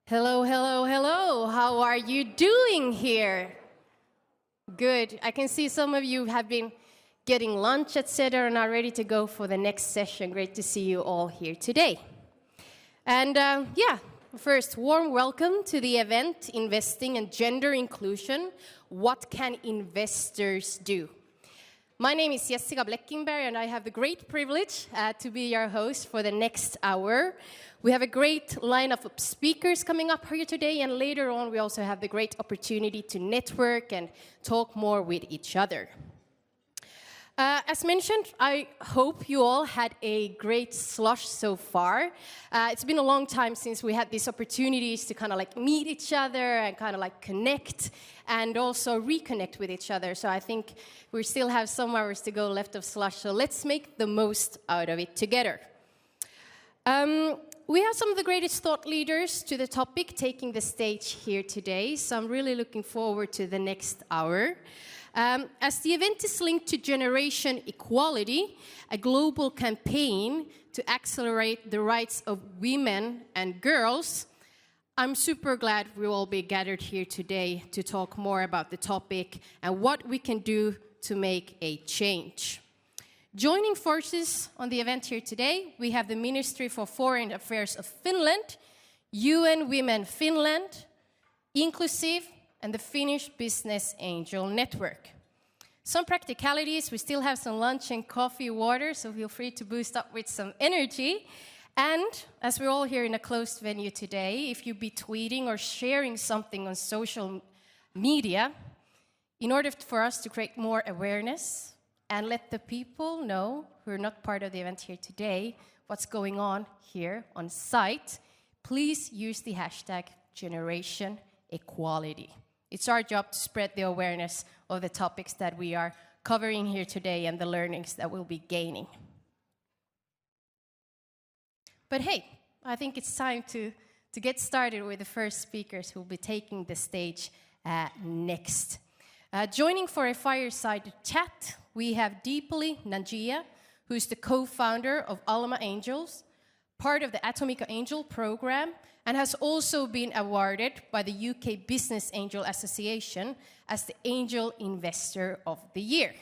Hello, hello, hello. How are you doing here? Good. I can see some of you have been getting lunch, etc., and are ready to go for the next session. Great to see you all here today. And first, warm welcome to the event, Investing and Gender Inclusion. What can investors do? My name is Blechingberg, and I have the great privilege to be your host for the next hour. We have a great lineup of speakers coming up here today, and later on we also have the great opportunity to network and talk more with each other. As mentioned, I hope you all had a great Slush so far. It's been a long time since we had these opportunities to kind of like meet each other and kind of like connect and also reconnect with each other. So I think we still have some hours to go left of Slush, so let's make the most out of it together. We have some of the greatest thought leaders to the topic taking the stage here today, so I'm really looking forward to the next hour. As the event is linked to generation equality, a global campaign to accelerate the rights of women and girls, I'm super glad we will all be gathered here today to talk more about the topic and what we can do to make a change. Joining forces on the event here today, we have the Ministry for Foreign Affairs of Finland, UN Women Finland, Inclusive, and the Finnish Business Angel Network. Some practicalities, we still have some lunch and coffee, water, so feel free to boost up with some energy. And as we're all here in a closed venue today, if you be tweeting or sharing something on social media, in order for us to create more awareness and let the people know who are not part of the event here today what's going on here on site, please use the hashtag Generation Equality. It's our job to spread the awareness of the topics that we are covering here today and the learnings that we'll be gaining. But hey, I think it's time to get started with the first speakers who will be taking the stage next. Joining for a fireside chat, we have Deepali Nangia, who's the co-founder of Alma Angels, part of the Atomico Angel program, and has also been awarded by the UK Business Angel Association as the Angel Investor of the Year.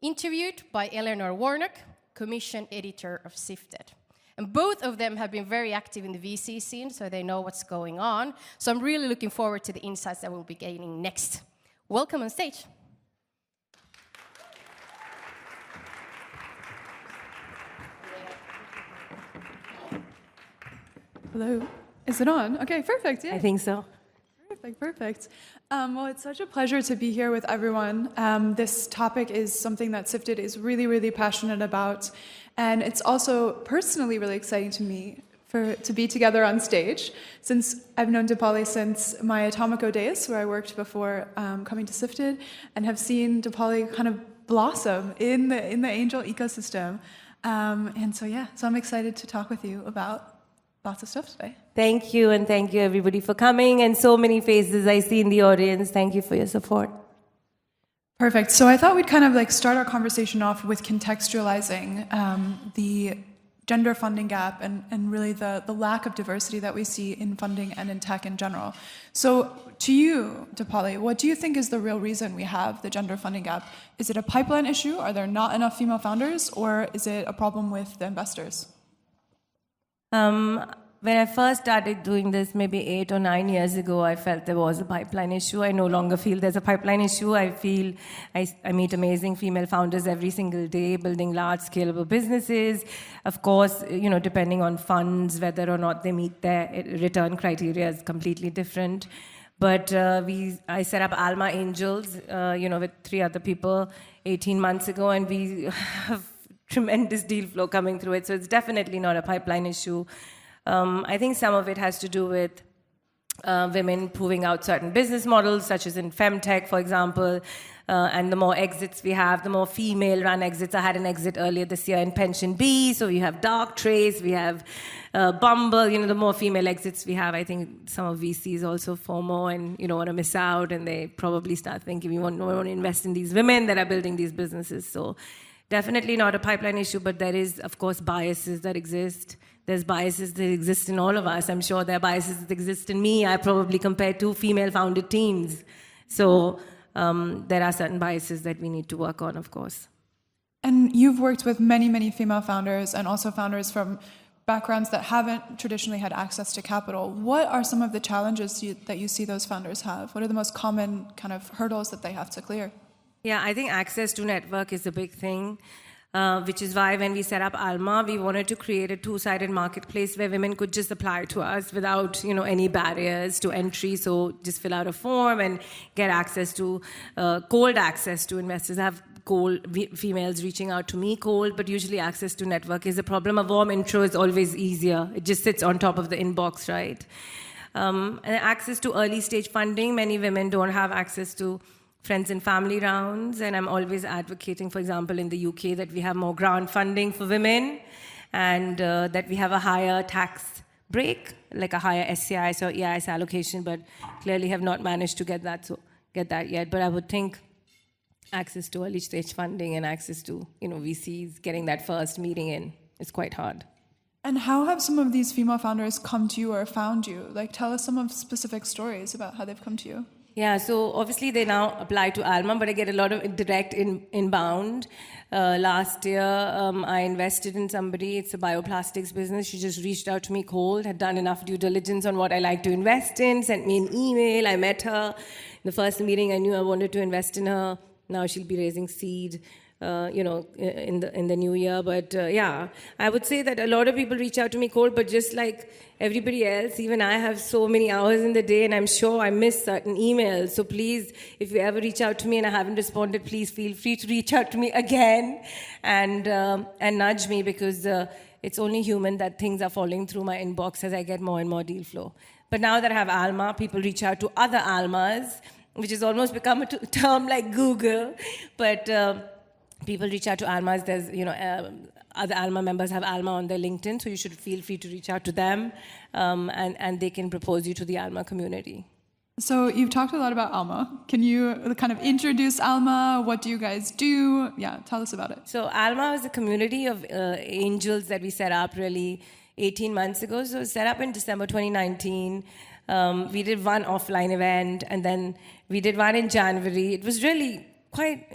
Interviewed by Eleanor Warnock, Commission Editor of Sifted. And both of them have been very active in the VC scene, so they know what's going on. So I'm really looking forward to the insights that we'll be gaining next. Welcome on stage. Hello. Is it on? Okay, perfect. Yeah. I think so. Perfect. Well, it's such a pleasure to be here with everyone. This topic is something that Sifted is really, really passionate about. And it's also personally really exciting to me to be together on stage, since I've known Deepali since my Atomico days, where I worked before coming to Sifted, and have seen Deepali kind of blossom in the angel ecosystem. So I'm excited to talk with you about lots of stuff today. Thank you, and thank you everybody for coming, and so many faces I see in the audience. Thank you for your support. Perfect. So I thought we'd kind of like start our conversation off with contextualizing the gender funding gap and really the lack of diversity that we see in funding and in tech in general. So to you, Deepali, what do you think is the real reason we have the gender funding gap? Is it a pipeline issue? Are there not enough female founders? Or is it a problem with the investors? When I first started doing this maybe 8 or 9 years ago, I felt there was a pipeline issue. I no longer feel there's a pipeline issue. I feel I meet amazing female founders every single day building large scalable businesses. Of course, depending on funds, whether or not they meet their return criteria is completely different. But I set up Alma Angels, with 3 other people 18 months ago, and we have tremendous deal flow coming through it. So it's definitely not a pipeline issue. I think some of it has to do with women proving out certain business models, such as in femtech, for example. And the more exits we have, the more female-run exits. I had an exit earlier this year in Pension B, so we have Dark Trace, we have Bumble. The more female exits we have, I think some of VCs also FOMO and you don't want to miss out, and they probably start thinking we want to invest in these women that are building these businesses. So definitely not a pipeline issue, but there is, of course, biases that exist. There's biases that exist in all of us. I'm sure there are biases that exist in me. I probably compare 2 female-founded teams. So there are certain biases that we need to work on, of course. And you've worked with many, many female founders and also founders from backgrounds that haven't traditionally had access to capital. What are some of the challenges that you see those founders have? What are the most common kind of hurdles that they have to clear? Yeah, I think access to network is a big thing. Which is why when we set up Alma, we wanted to create a 2-sided marketplace where women could just apply to us without, any barriers to entry. So just fill out a form and get access to, cold access to investors. I have cold females reaching out to me cold, but usually access to network is a problem. A warm intro is always easier. It just sits on top of the inbox, right? And access to early stage funding. Many women don't have access to friends and family rounds, and I'm always advocating, for example, in the UK, that we have more grant funding for women, and that we have a higher tax break, like a higher SCIS or EIS allocation, but clearly have not managed to get that yet. But I would think access to early stage funding and access to VCs, getting that first meeting in, is quite hard. And how have some of these female founders come to you or found you? Like, tell us some of specific stories about how they've come to you. Yeah, so obviously they now apply to Alma, but I get a lot of direct inbound. Last year, I invested in somebody. It's a bioplastics business. She just reached out to me cold, had done enough due diligence on what I like to invest in, sent me an email. I met her. In the first meeting, I knew I wanted to invest in her. Now she'll be raising seed, in the new year. But yeah, I would say that a lot of people reach out to me cold, but just like everybody else, even I have so many hours in the day, and I'm sure I miss certain emails. So please, if you ever reach out to me and I haven't responded, please feel free to reach out to me again and nudge me, because it's only human that things are falling through my inbox as I get more and more deal flow. But now that I have Alma, people reach out to other Almas, which has almost become a term like Google. But people reach out to Almas. There's, other Alma members have Alma on their LinkedIn, so you should feel free to reach out to them, and they can propose you to the Alma community. So you've talked a lot about Alma. Can you kind of introduce Alma? What do you guys do? Yeah, tell us about it. So Alma is a community of angels that we set up really 18 months ago. So set up in December 2019. We did one offline event, and then we did one in January. It was really quite,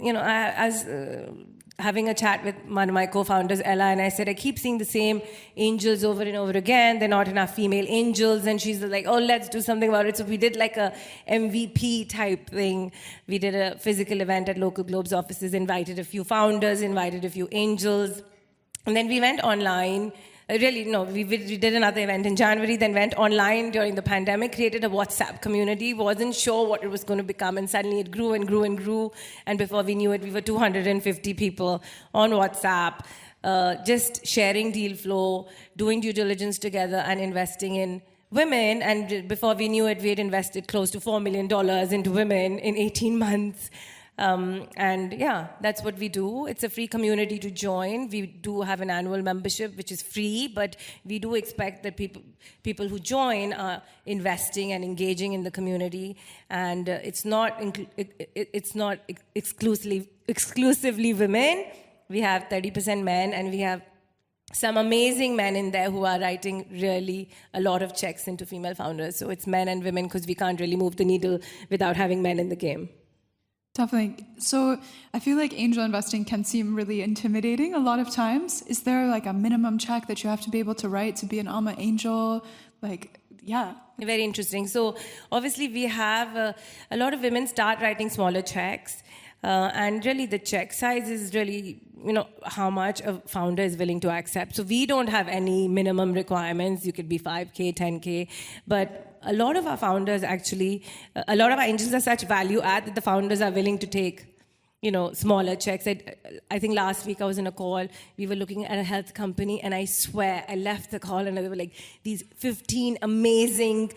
having a chat with one of my co-founders, Ella, and I said, I keep seeing the same angels over and over again. There are not enough female angels. And she's like, oh, let's do something about it. So we did like a MVP type thing. We did a physical event at Local Globe's offices, invited a few founders, invited a few angels. And then we went online. We did another event in January, then went online during the pandemic, created a WhatsApp community, wasn't sure what it was going to become, and suddenly it grew and grew and grew, and before we knew it, we were 250 people on WhatsApp, just sharing deal flow, doing due diligence together, and investing in women, and before we knew it, we had invested close to $4 million into women in 18 months. And yeah, that's what we do. It's a free community to join. We do have an annual membership, which is free, but we do expect that people who join are investing and engaging in the community. And it's not exclusively women. We have 30% men, and we have some amazing men in there who are writing really a lot of checks into female founders. So it's men and women, because we can't really move the needle without having men in the game. Definitely. So I feel like angel investing can seem really intimidating a lot of times. Is there like a minimum check that you have to be able to write to be an Alma Angel? Very interesting. So obviously we have a lot of women start writing smaller checks. And really the check size is really, how much a founder is willing to accept. So we don't have any minimum requirements. You could be 5K, 10K. But a lot of our founders actually, a lot of our angels are such value add that the founders are willing to take, smaller checks. I think last week I was in a call, we were looking at a health company, and I swear I left the call and there were like these 15 amazing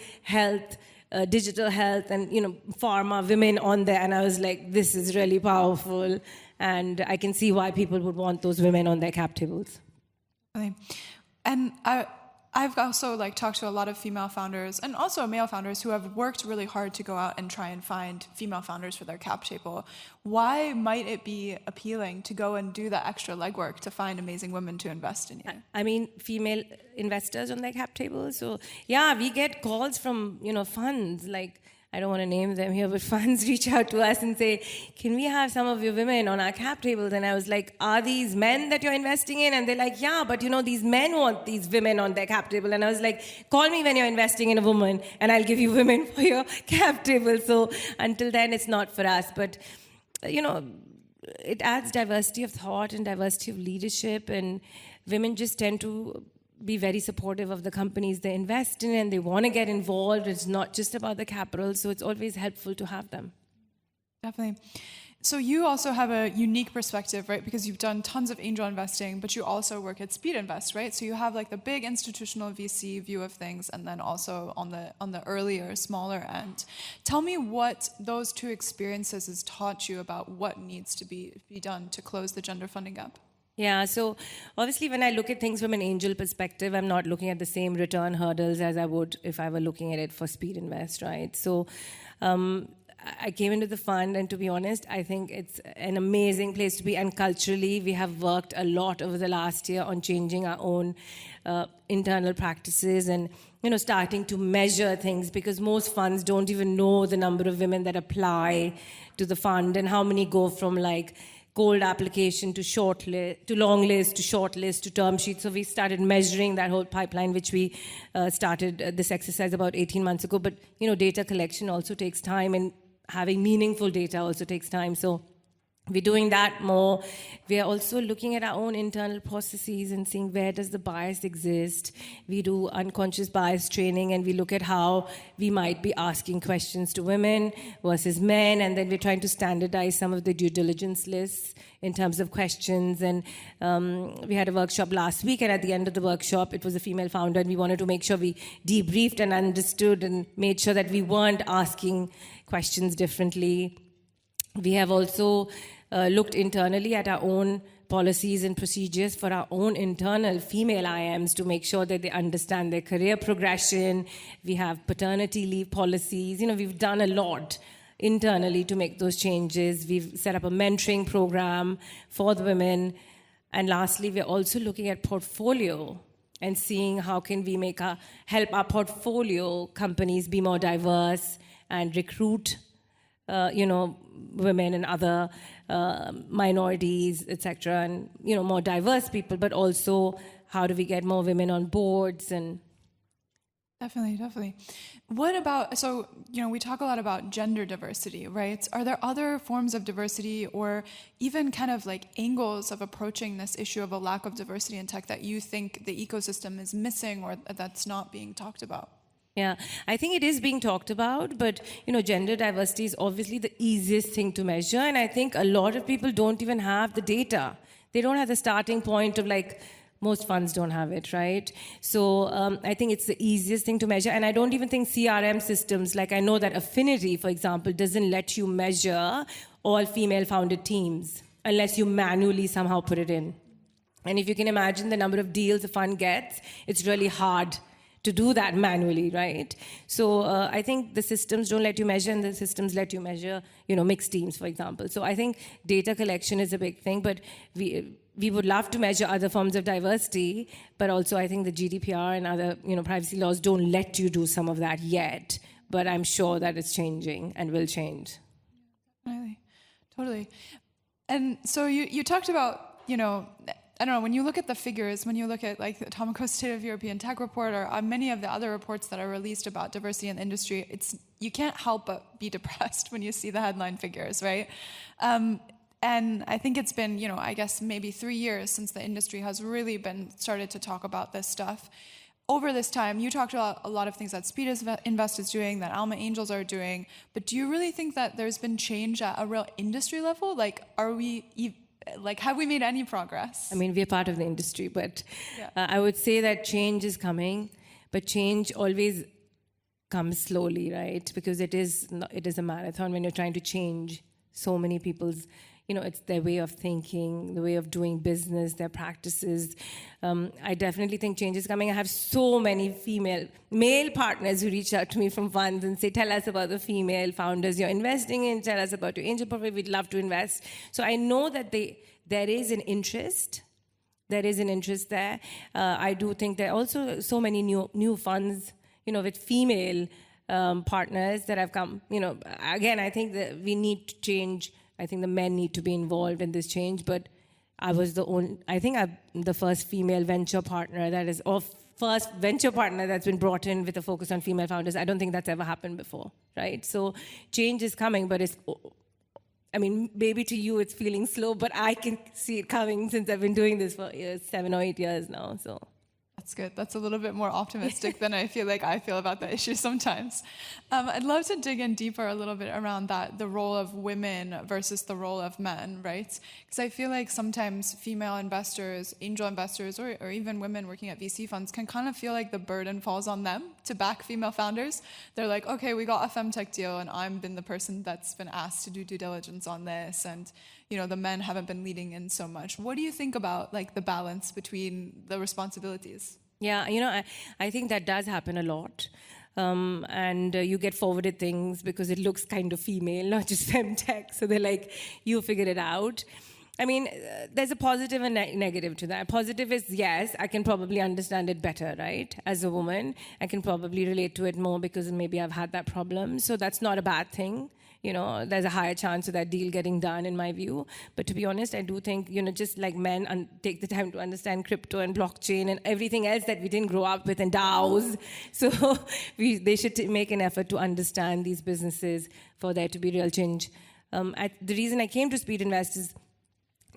digital health and, pharma women on there. And I was like, this is really powerful. And I can see why people would want those women on their cap tables. Okay. And I I've also like talked to a lot of female founders and also male founders who have worked really hard to go out and try and find female founders for their cap table. Why might it be appealing to go and do that extra legwork to find amazing women to invest in you? I mean, female investors on their cap table. So yeah, we get calls from, funds like, I don't want to name them here, but funds reach out to us and say, can we have some of your women on our cap tables? And I was like, are these men that you're investing in? And they're like, yeah, but these men want these women on their cap table. And I was like, call me when you're investing in a woman and I'll give you women for your cap table. So until then, it's not for us. But, it adds diversity of thought and diversity of leadership. And women just tend to be very supportive of the companies they invest in, and they want to get involved. It's not just about the capital, so it's always helpful to have them. Definitely. So you also have a unique perspective, right? Because you've done tons of angel investing, but you also work at Speedinvest, right? So you have like the big institutional VC view of things, and then also on the earlier, smaller end. Tell me what those two experiences has taught you about what needs to be done to close the gender funding gap. Yeah, so obviously when I look at things from an angel perspective, I'm not looking at the same return hurdles as I would if I were looking at it for Speedinvest, right? So I came into the fund, and to be honest, I think it's an amazing place to be. And culturally, we have worked a lot over the last year on changing our own internal practices and starting to measure things, because most funds don't even know the number of women that apply to the fund and how many go from like cold application to short list, to long list, to short list, to term sheet. So we started measuring that whole pipeline, which we started this exercise about 18 months ago. But, data collection also takes time, and having meaningful data also takes time. So we're doing that more. We are also looking at our own internal processes and seeing where does the bias exist. We do unconscious bias training, and we look at how we might be asking questions to women versus men, and then we're trying to standardize some of the due diligence lists in terms of questions. And we had a workshop last week, and at the end of the workshop, it was a female founder, and we wanted to make sure we debriefed and understood and made sure that we weren't asking questions differently. We have also looked internally at our own policies and procedures for our own internal female IMs to make sure that they understand their career progression. We have paternity leave policies. We've done a lot internally to make those changes. We've set up a mentoring program for the women. And lastly, we're also looking at portfolio and seeing how can we help our portfolio companies be more diverse and recruit women and other minorities, etc., and more diverse people, but also how do we get more women on boards? And Definitely. What about, so, we talk a lot about gender diversity, right? Are there other forms of diversity or even kind of like angles of approaching this issue of a lack of diversity in tech that you think the ecosystem is missing or that's not being talked about? Yeah, I think it is being talked about, but gender diversity is obviously the easiest thing to measure, and I think a lot of people don't even have the data. They don't have the starting point of most funds don't have it, right? So I think it's the easiest thing to measure, and I don't even think CRM systems, I know that Affinity, for example, doesn't let you measure all female-founded teams unless you manually somehow put it in. And if you can imagine the number of deals a fund gets, it's really hard to do that manually, right? So I think the systems don't let you measure, and the systems let you measure, mixed teams, for example. So I think data collection is a big thing, but we would love to measure other forms of diversity, but also I think the GDPR and other, privacy laws don't let you do some of that yet, but I'm sure that it's changing and will change. Totally. And so you talked about, I don't know, when you look at the figures, when you look at the Atomico State of European Tech Report or many of the other reports that are released about diversity in the industry, you can't help but be depressed when you see the headline figures, right? And I think it's been, I guess maybe 3 years since the industry has really started to talk about this stuff. Over this time, you talked about a lot of things that Speedinvest is doing, that Alma Angels are doing, but do you really think that there's been change at a real industry level? Have we made any progress? I mean, we're part of the industry, but I would say that change is coming, but change always comes slowly, right? Because it is a marathon when you're trying to change so many people's, it's their way of thinking, the way of doing business, their practices. I definitely think change is coming. I have so many male partners who reach out to me from funds and say, tell us about the female founders you're investing in, tell us about your angel portfolio, we'd love to invest. So I know that there is an interest. There is an interest there. I do think there are also so many new funds, with female partners that have come. Again, I think that we need to change. I think the men need to be involved in this change. But I'm the first female venture partner first venture partner that's been brought in with a focus on female founders. I don't think that's ever happened before, right? So change is coming, but maybe to you it's feeling slow, but I can see it coming since I've been doing this for 7 or 8 years now. So that's good. That's a little bit more optimistic than I feel about the issue sometimes. I'd love to dig in deeper a little bit around that, the role of women versus the role of men, right? Because I feel like sometimes female investors, angel investors, or even women working at VC funds can kind of feel like the burden falls on them to back female founders. They're like, okay, we got a femtech deal and I've been the person that's been asked to do due diligence on this, and the men haven't been leading in so much. What do you think about the balance between the responsibilities? Yeah, I think that does happen a lot. And you get forwarded things because it looks kind of female, not just femtech. So they're like, you figure it out. There's a positive and negative to that. Positive is, yes, I can probably understand it better, right? As a woman, I can probably relate to it more because maybe I've had that problem. So that's not a bad thing. There's a higher chance of that deal getting done, in my view. But to be honest, I do think, just like men take the time to understand crypto and blockchain and everything else that we didn't grow up with, and DAOs. So they should make an effort to understand these businesses for there to be real change. The reason I came to Speedinvest is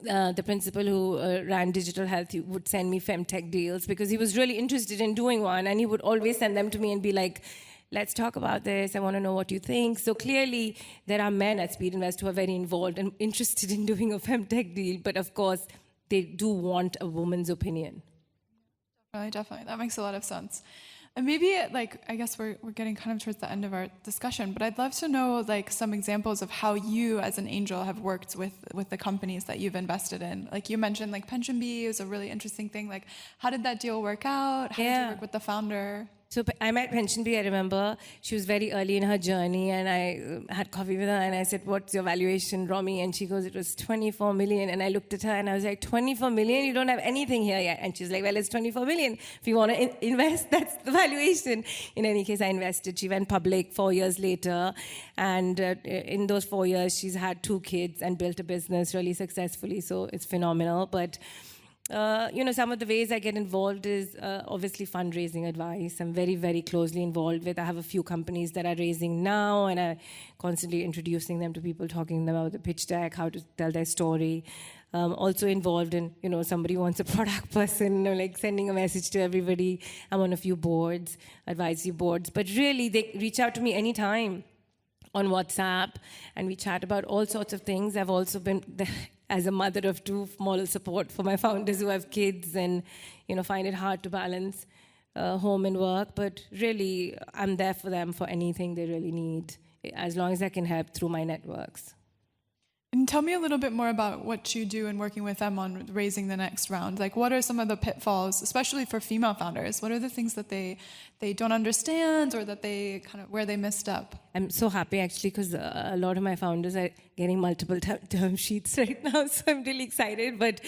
the principal who ran digital health would send me femtech deals because he was really interested in doing one, and he would always send them to me and be like, let's talk about this. I want to know what you think. So clearly, there are men at Speedinvest who are very involved and interested in doing a femtech deal. But of course, they do want a woman's opinion. Definitely. That makes a lot of sense. And maybe, I guess we're getting kind of towards the end of our discussion, but I'd love to know, some examples of how you, as an angel, have worked with the companies that you've invested in. You mentioned, PensionBee is a really interesting thing. How did that deal work out? How did you work with the founder? So I met PensionBee, I remember. She was very early in her journey, and I had coffee with her, and I said, what's your valuation, Romy? And she goes, it was 24 million. And I looked at her, and I was like, 24 million? You don't have anything here yet. And she's like, well, it's 24 million. If you want to invest, that's the valuation. In any case, I invested. She went public 4 years later. And in those 4 years, she's had 2 kids and built a business really successfully. So it's phenomenal. But some of the ways I get involved is obviously fundraising advice. I'm very, very closely involved with. I have a few companies that are raising now, and I'm constantly introducing them to people, talking about the pitch deck, how to tell their story. Also involved in, somebody wants a product person, sending a message to everybody. I'm on a few boards, advisory boards. But really, they reach out to me anytime on WhatsApp, and we chat about all sorts of things. I've also been as a mother of 2, moral support for my founders who have kids and, find it hard to balance home and work. But really, I'm there for them for anything they really need, as long as I can help through my networks. And tell me a little bit more about what you do in working with them on raising the next round. What are some of the pitfalls, especially for female founders? What are the things that they don't understand, or that they where they missed up? I'm so happy, actually, because a lot of my founders are getting multiple term sheets right now, so I'm really excited. But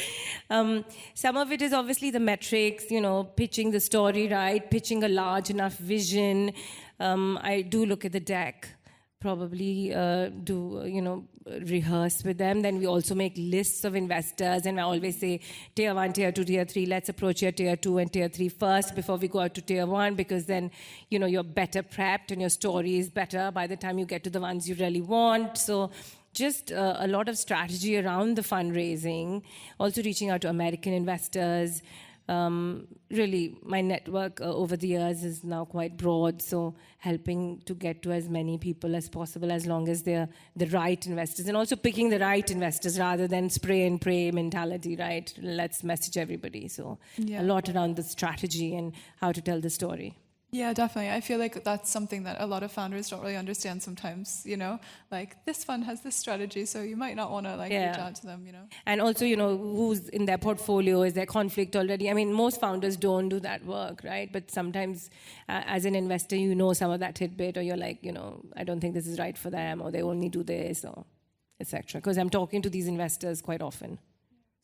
some of it is obviously the metrics, pitching the story right, pitching a large enough vision. I do look at the deck. Probably rehearse with them. Then we also make lists of investors, and I always say tier 1, tier 2, tier 3. Let's approach your tier 2 and tier 3 first before we go out to tier 1, because then you're better prepped and your story is better by the time you get to the ones you really want. So just a lot of strategy around the fundraising. Also reaching out to American investors. Really, my network over the years is now quite broad, so helping to get to as many people as possible, as long as they're the right investors, and also picking the right investors rather than spray and pray mentality, right? Let's message everybody. So a lot around the strategy and how to tell the story. Yeah, definitely. I feel like that's something that a lot of founders don't really understand sometimes, you know, like this fund has this strategy, so you might not want to reach out to them, you know. And also, who's in their portfolio, is there conflict already? I mean, most founders don't do that work, right? But sometimes as an investor, some of that tidbit, or you're like, I don't think this is right for them, or they only do this, or etc. Because I'm talking to these investors quite often.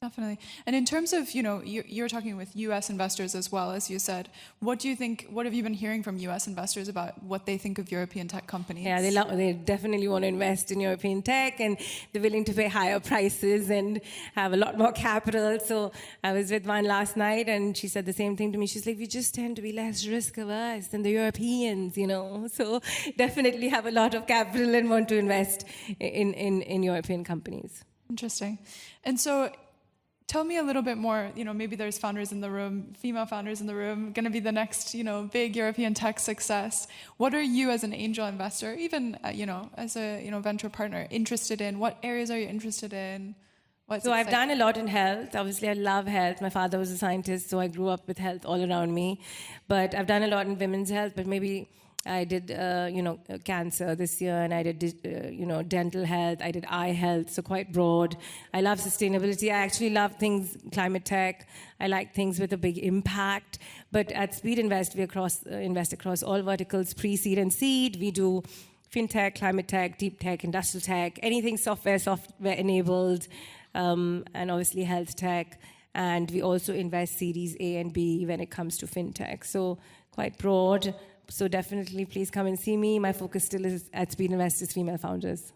Definitely. And in terms of, you're talking with U.S. investors as well, as you said. What have you been hearing from U.S. investors about what they think of European tech companies? Yeah, they definitely want to invest in European tech, and they're willing to pay higher prices and have a lot more capital. So I was with one last night, and she said the same thing to me. She's like, we just tend to be less risk averse than the Europeans, So definitely have a lot of capital and want to invest in European companies. Interesting. And so tell me a little bit more, maybe there's founders in the room, female founders in the room, going to be the next, big European tech success. What are you as an angel investor, even, as a, venture partner, interested in? What areas are you interested in? So I've done a lot in health. Obviously, I love health. My father was a scientist, so I grew up with health all around me. But I've done a lot in women's health, but maybe I did, cancer this year, and I did, dental health. I did eye health, so quite broad. I love sustainability. I actually love things, climate tech. I like things with a big impact. But at Speedinvest, we invest across all verticals, pre-seed and seed. We do fintech, climate tech, deep tech, industrial tech, anything software enabled, and obviously health tech. And we also invest Series A and B when it comes to fintech. So quite broad. So definitely, please come and see me. My focus still is at Speedinvest is female founders.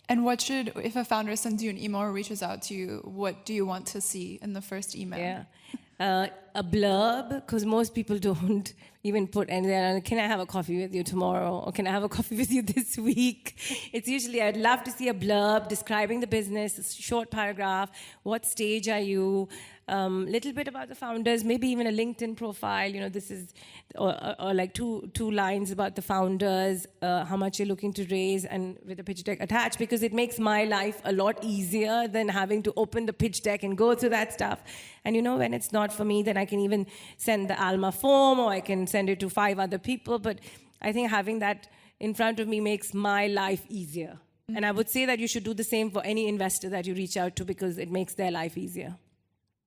And if a founder sends you an email or reaches out to you, what do you want to see in the first email? Yeah. A blurb, because most people don't even put anything. Can I have a coffee with you tomorrow? Or can I have a coffee with you this week? It's usually, I'd love to see a blurb describing the business, a short paragraph. What stage are you? Little bit about the founders, maybe even a LinkedIn profile. This is, or like two lines about the founders, how much you're looking to raise, and with a pitch deck attached, because it makes my life a lot easier than having to open the pitch deck and go through that stuff. And when it's not for me, then I can even send the Alma form, or I can send it to 5 other people. But I think having that in front of me makes my life easier. Mm-hmm. And I would say that you should do the same for any investor that you reach out to, because it makes their life easier.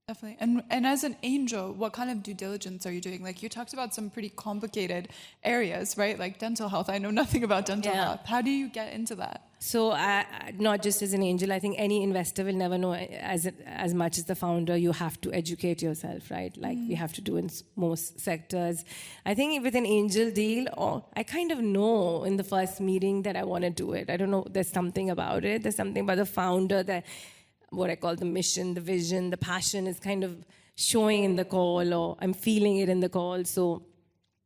Definitely. And as an angel, what kind of due diligence are you doing? Like, you talked about some pretty complicated areas, right? Like dental health. I know nothing about dental health. How do you get into that? So not just as an angel, I think any investor will never know as much as the founder. You have to educate yourself, right? Like we have to do in most sectors. I think with an angel deal, I kind of know in the first meeting that I want to do it. I don't know, there's something about it. There's something about the founder that what I call the mission, the vision, the passion is kind of showing in the call, or I'm feeling it in the call. So,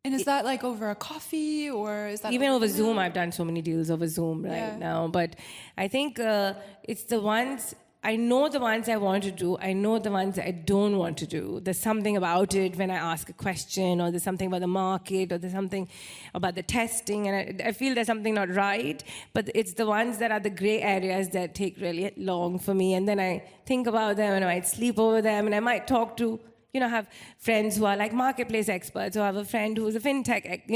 and is that like over a coffee, or is that even over Zoom? I've done so many deals over Zoom now, but I think it's the ones. I know the ones I want to do. I know the ones I don't want to do. There's something about it when I ask a question, or there's something about the market, or there's something about the testing, and I feel there's something not right. But it's the ones that are the gray areas that take really long for me. And then I think about them, and I might sleep over them, and I might talk to, have friends who are like marketplace experts, or have a friend who's a fintech,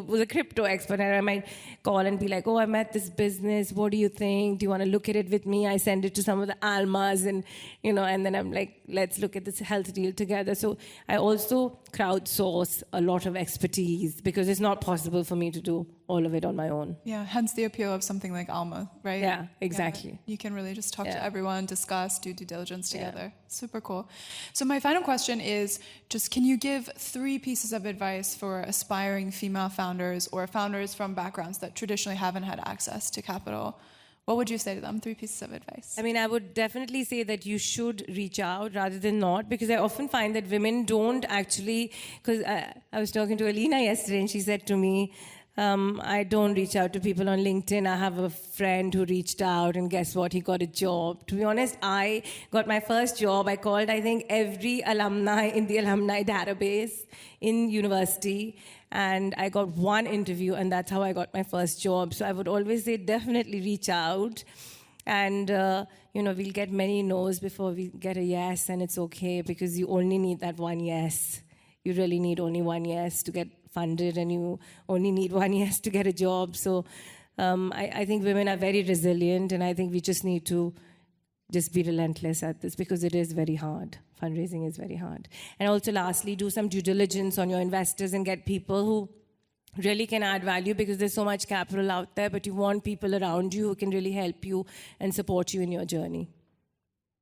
who's a crypto expert, and I might call and be like, oh, I met this business. What do you think? Do you want to look at it with me? I send it to some of the Almas, and, and then I'm like, let's look at this health deal together. So I also crowdsource a lot of expertise, because it's not possible for me to do all of it on my own. Yeah, hence the appeal of something like Alma, right? Yeah, exactly. Yeah, you can really just talk to everyone, discuss, do due diligence together. Yeah. Super cool. So my final question is just, can you give 3 pieces of advice for aspiring female founders or founders from backgrounds that traditionally haven't had access to capital? What would you say to them? 3 pieces of advice. I mean, I would definitely say that you should reach out rather than not, because I often find that women don't actually, because I was talking to Alina yesterday, and she said to me, I don't reach out to people on LinkedIn. I have a friend who reached out, and guess what? He got a job. To be honest, I got my first job. I called, I think, every alumni in the alumni database in university, and I got 1 interview, and that's how I got my first job. So I would always say definitely reach out, and we'll get many no's before we get a yes, and it's okay, because you only need that 1 yes. you really need only 1 yes to get funded, and you only need 1 yes to get a job. So I think women are very resilient, and I think we just need to just be relentless at this, because it is very hard. Fundraising is very hard. And also lastly, do some due diligence on your investors and get people who really can add value, because there's so much capital out there, but you want people around you who can really help you and support you in your journey.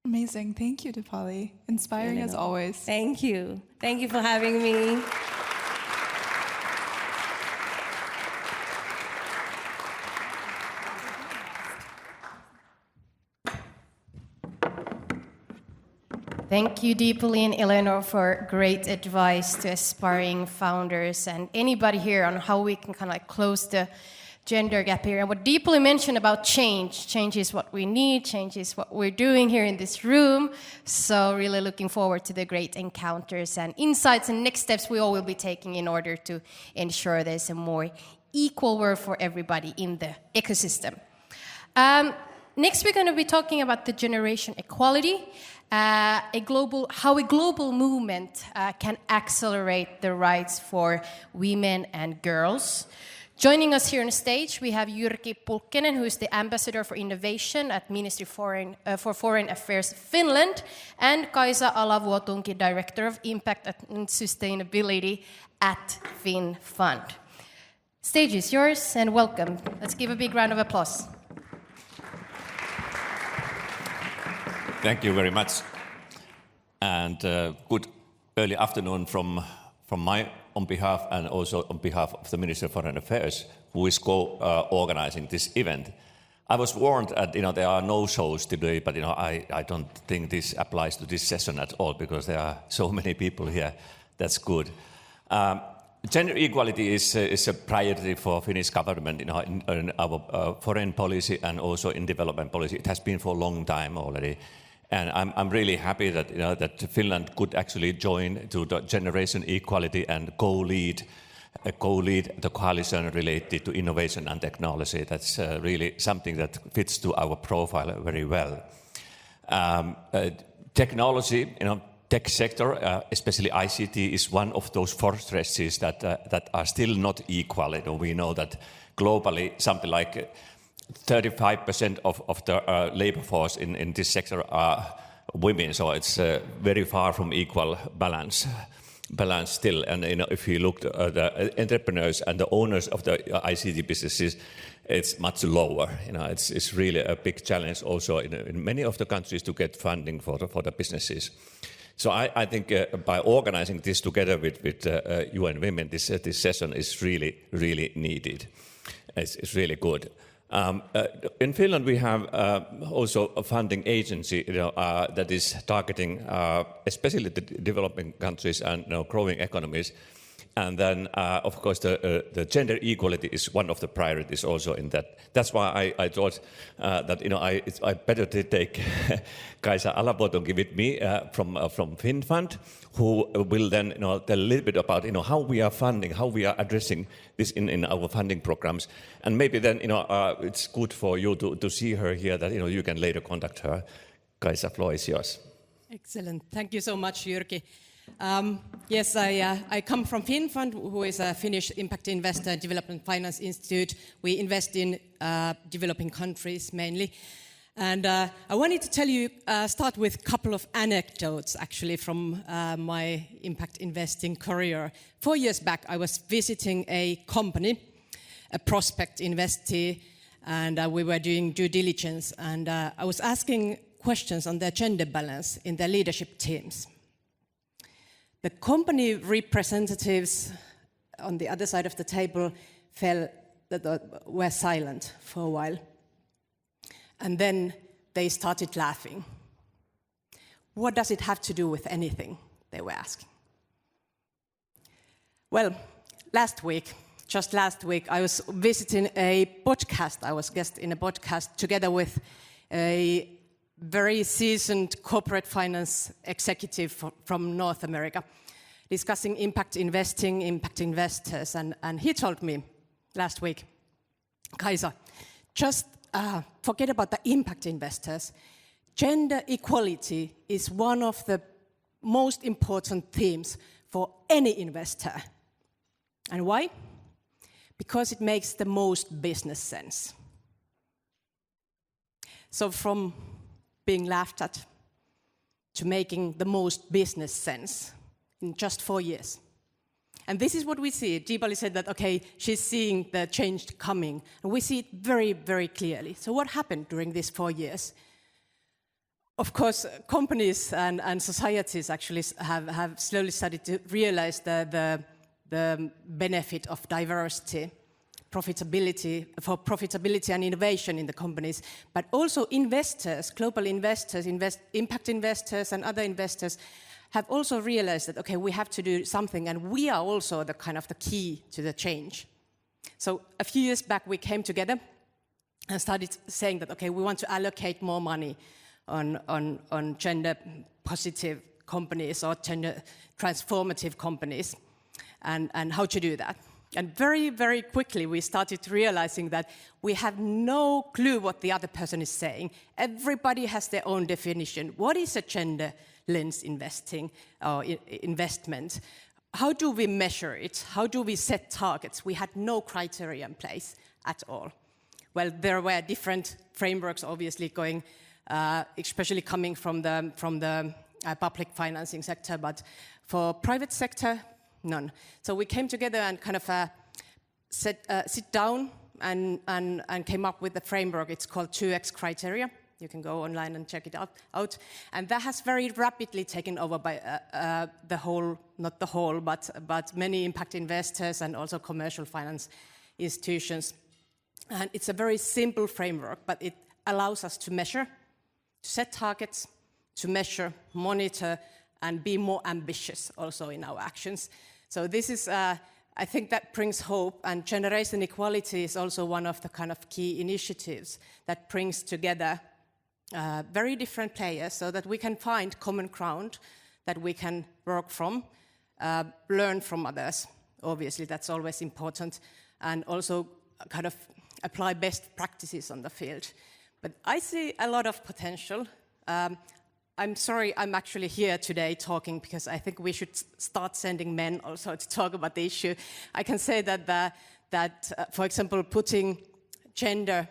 Amazing. Thank you, Deepali. Inspiring as always. Thank you. Thank you for having me. Thank you, Deepali and Eleanor, for great advice to aspiring founders and anybody here on how we can kind of like close the gender gap here. And what Deepali mentioned about change. Change is what we need. Change is what we're doing here in this room. So really looking forward to the great encounters and insights and next steps we all will be taking in order to ensure there's a more equal world for everybody in the ecosystem. Next, we're going to be talking about the generation equality. How a global movement can accelerate the rights for women and girls. Joining us here on stage, we have Jyrki Pulkkinen, who is the Ambassador for Innovation at Ministry for Foreign Affairs Finland, and Kaisa Alavuotunki, Director of Impact and Sustainability at Finnfund. Stage is yours, and welcome. Let's give a big round of applause. Thank you very much, and good early afternoon from my on behalf, and also on behalf of the Minister of Foreign Affairs, who is organizing this event. I was warned that there are no shows today, but I don't think this applies to this session at all, because there are so many people here. That's good. Gender equality is a priority for Finnish government in our foreign policy and also in development policy. It has been for a long time already. And I'm really happy that that Finland could actually join to the generation equality and co-lead the coalition related to innovation and technology. That's really something that fits to our profile very well. Technology, tech sector, especially ICT, is one of those fortresses that are still not equal. We know that globally, something like 35% of the labor force in this sector are women, so it's very far from equal balance still. And if you look at the entrepreneurs and the owners of the ICT businesses, it's much lower. It's really a big challenge also in many of the countries to get funding for the businesses. So I think by organizing this together with UN Women, this session is really needed. It's really good. In Finland, we have also a funding agency that is targeting especially the developing countries and growing economies. And then, of course, the gender equality is one of the priorities also in that. That's why I thought that I better to take Kaisa Alavuotunki with me from Finnfund, who will then tell a little bit about how we are funding, how we are addressing this in our funding programs, and maybe then it's good for you to see her here, that you can later contact her. Kaisa, floor is yours. Excellent. Thank you so much, Jyrki. Yes, I come from Finnfund, who is a Finnish impact investor and development finance institute. We invest in developing countries mainly. And I wanted to tell you, start with a couple of anecdotes actually from my impact investing career. 4 years back, I was visiting a company, a prospect investee, and we were doing due diligence. And I was asking questions on their gender balance in their leadership teams. The company representatives on the other side of the table were silent for a while. And then they started laughing. What does it have to do with anything? They were asking. Well, just last week, I was visiting a podcast. I was guest in a podcast together with a very seasoned corporate finance executive from North America, discussing impact investing, impact investors. And he told me last week, Kaisa, just forget about the impact investors. Gender equality is one of the most important themes for any investor. And why? Because it makes the most business sense. So from being laughed at to making the most business sense in just 4 years. And this is what we see. Deepali said that, okay, she's seeing the change coming. And we see it very, very clearly. So what happened during these 4 years? Of course, companies and societies actually have slowly started to realize the benefit of diversity, profitability and innovation in the companies, but also investors, global investors, impact investors and other investors have also realized that, okay, we have to do something, and we are also the kind of the key to the change. So a few years back, we came together and started saying that, okay, we want to allocate more money on gender positive companies or gender transformative companies, and how to do that. And very, very quickly, we started realizing that we have no clue what the other person is saying. Everybody has their own definition. What is a gender lens investing or investment? How do we measure it? How do we set targets? We had no criteria in place at all. Well, there were different frameworks, obviously, going, especially coming from the public financing sector, but for private sector, none. So we came together and kind of sit down and came up with a framework. It's called 2X criteria. You can go online and check it out. And that has very rapidly taken over by the whole, not the whole, but many impact investors and also commercial finance institutions. And it's a very simple framework, but it allows us to measure, to set targets, to measure, monitor, and be more ambitious also in our actions. So this is, I think that brings hope, and generation equality is also one of the kind of key initiatives that brings together very different players so that we can find common ground that we can work from, learn from others. Obviously, that's always important, and also kind of apply best practices on the field. But I see a lot of potential. I'm sorry I'm actually here today talking because I think we should start sending men also to talk about the issue. I can say that for example, putting gender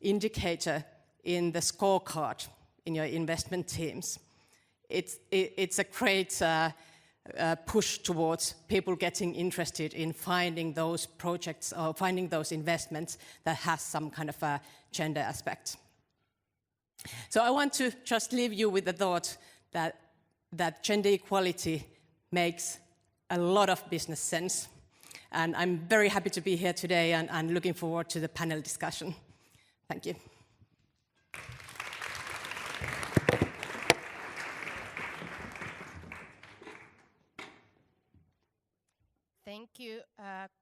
indicator in the scorecard in your investment teams, it's a great push towards people getting interested in finding those projects or finding those investments that has some kind of a gender aspect. So I want to just leave you with the thought that gender equality makes a lot of business sense. And I'm very happy to be here today and looking forward to the panel discussion. Thank you. Thank you,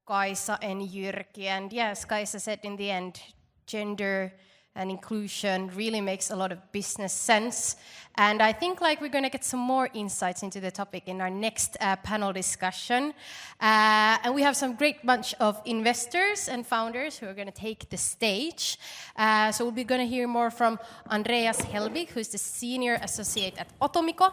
Kaisa and Jyrki. And yes, Kaisa said in the end, gender and inclusion really makes a lot of business sense. And I think we're going to get some more insights into the topic in our next panel discussion. And we have some great bunch of investors and founders who are going to take the stage. So we'll be going to hear more from Andreas Helbig, who's the senior associate at Atomico,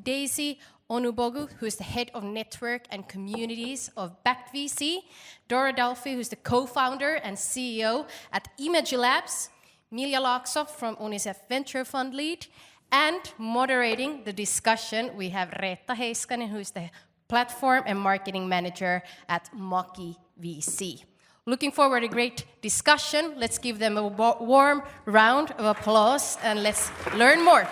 Daisy Onubogu, who is the head of network and communities of Maki.vc, Dora, who's the co-founder and CEO at imagiLabs, Milja Laakso from UNICEF Venture Fund Lead, and moderating the discussion, we have Reetta Heiskanen, who is the platform and marketing manager at Maki.vc. Looking forward to a great discussion. Let's give them a warm round of applause and let's learn more.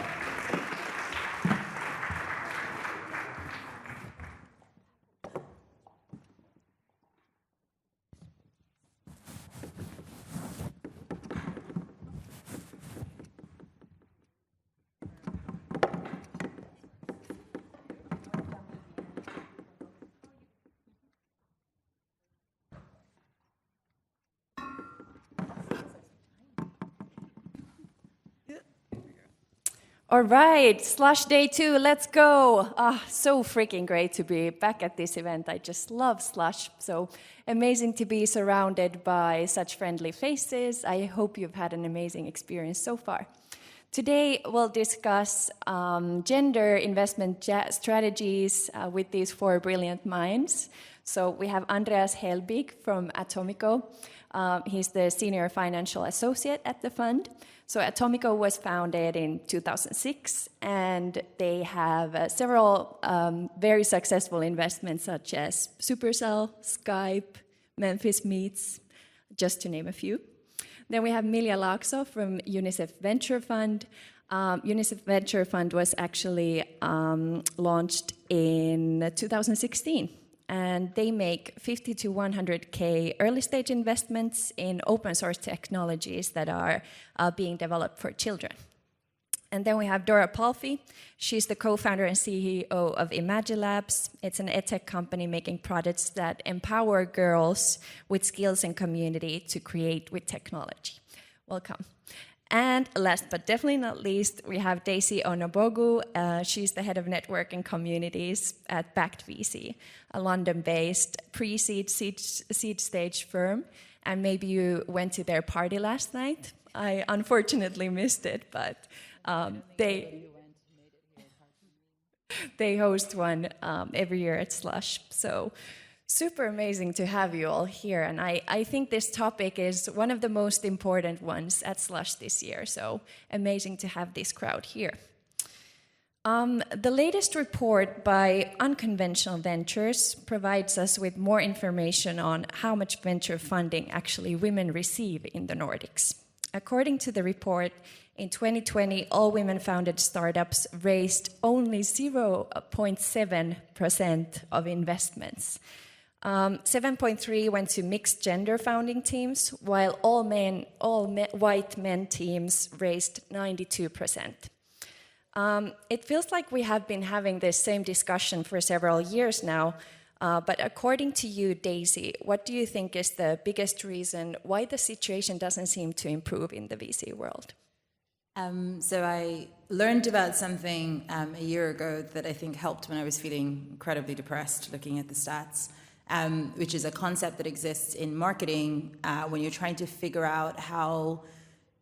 All right, Slush Day 2, let's go. So freaking great to be back at this event. I just love Slush. So amazing to be surrounded by such friendly faces. I hope you've had an amazing experience so far. Today we'll discuss gender investment strategies with these 4 brilliant minds. So we have Andreas Helbig from Atomico. He's the senior financial associate at the fund. So Atomico was founded in 2006, and they have several very successful investments such as Supercell, Skype, Memphis Meets, just to name a few. Then we have Milja Laakso from UNICEF Venture Fund. UNICEF Venture Fund was actually launched in 2016. And they make 50 to 100K early stage investments in open source technologies that are being developed for children. And then we have Dora Palfi. She's the co-founder and CEO of imagiLabs. It's an edtech company making products that empower girls with skills and community to create with technology. Welcome. And last but definitely not least, we have Daisy Onubogu. She's the head of network and communities at Backed.vc, a London-based pre-seed seed stage firm. And maybe you went to their party last night. I unfortunately missed it, but they host one every year at Slush. So super amazing to have you all here. And I think this topic is one of the most important ones at Slush this year. So amazing to have this crowd here. The latest report by Unconventional Ventures provides us with more information on how much venture funding actually women receive in the Nordics. According to the report, in 2020, all women-founded startups raised only 0.7% of investments. 7.3 went to mixed gender founding teams, while all white men teams raised 92%. It feels like we have been having this same discussion for several years now, but according to you, Daisy, what do you think is the biggest reason why the situation doesn't seem to improve in the VC world? So I learned about something a year ago that I think helped when I was feeling incredibly depressed looking at the stats, which is a concept that exists in marketing when you're trying to figure out how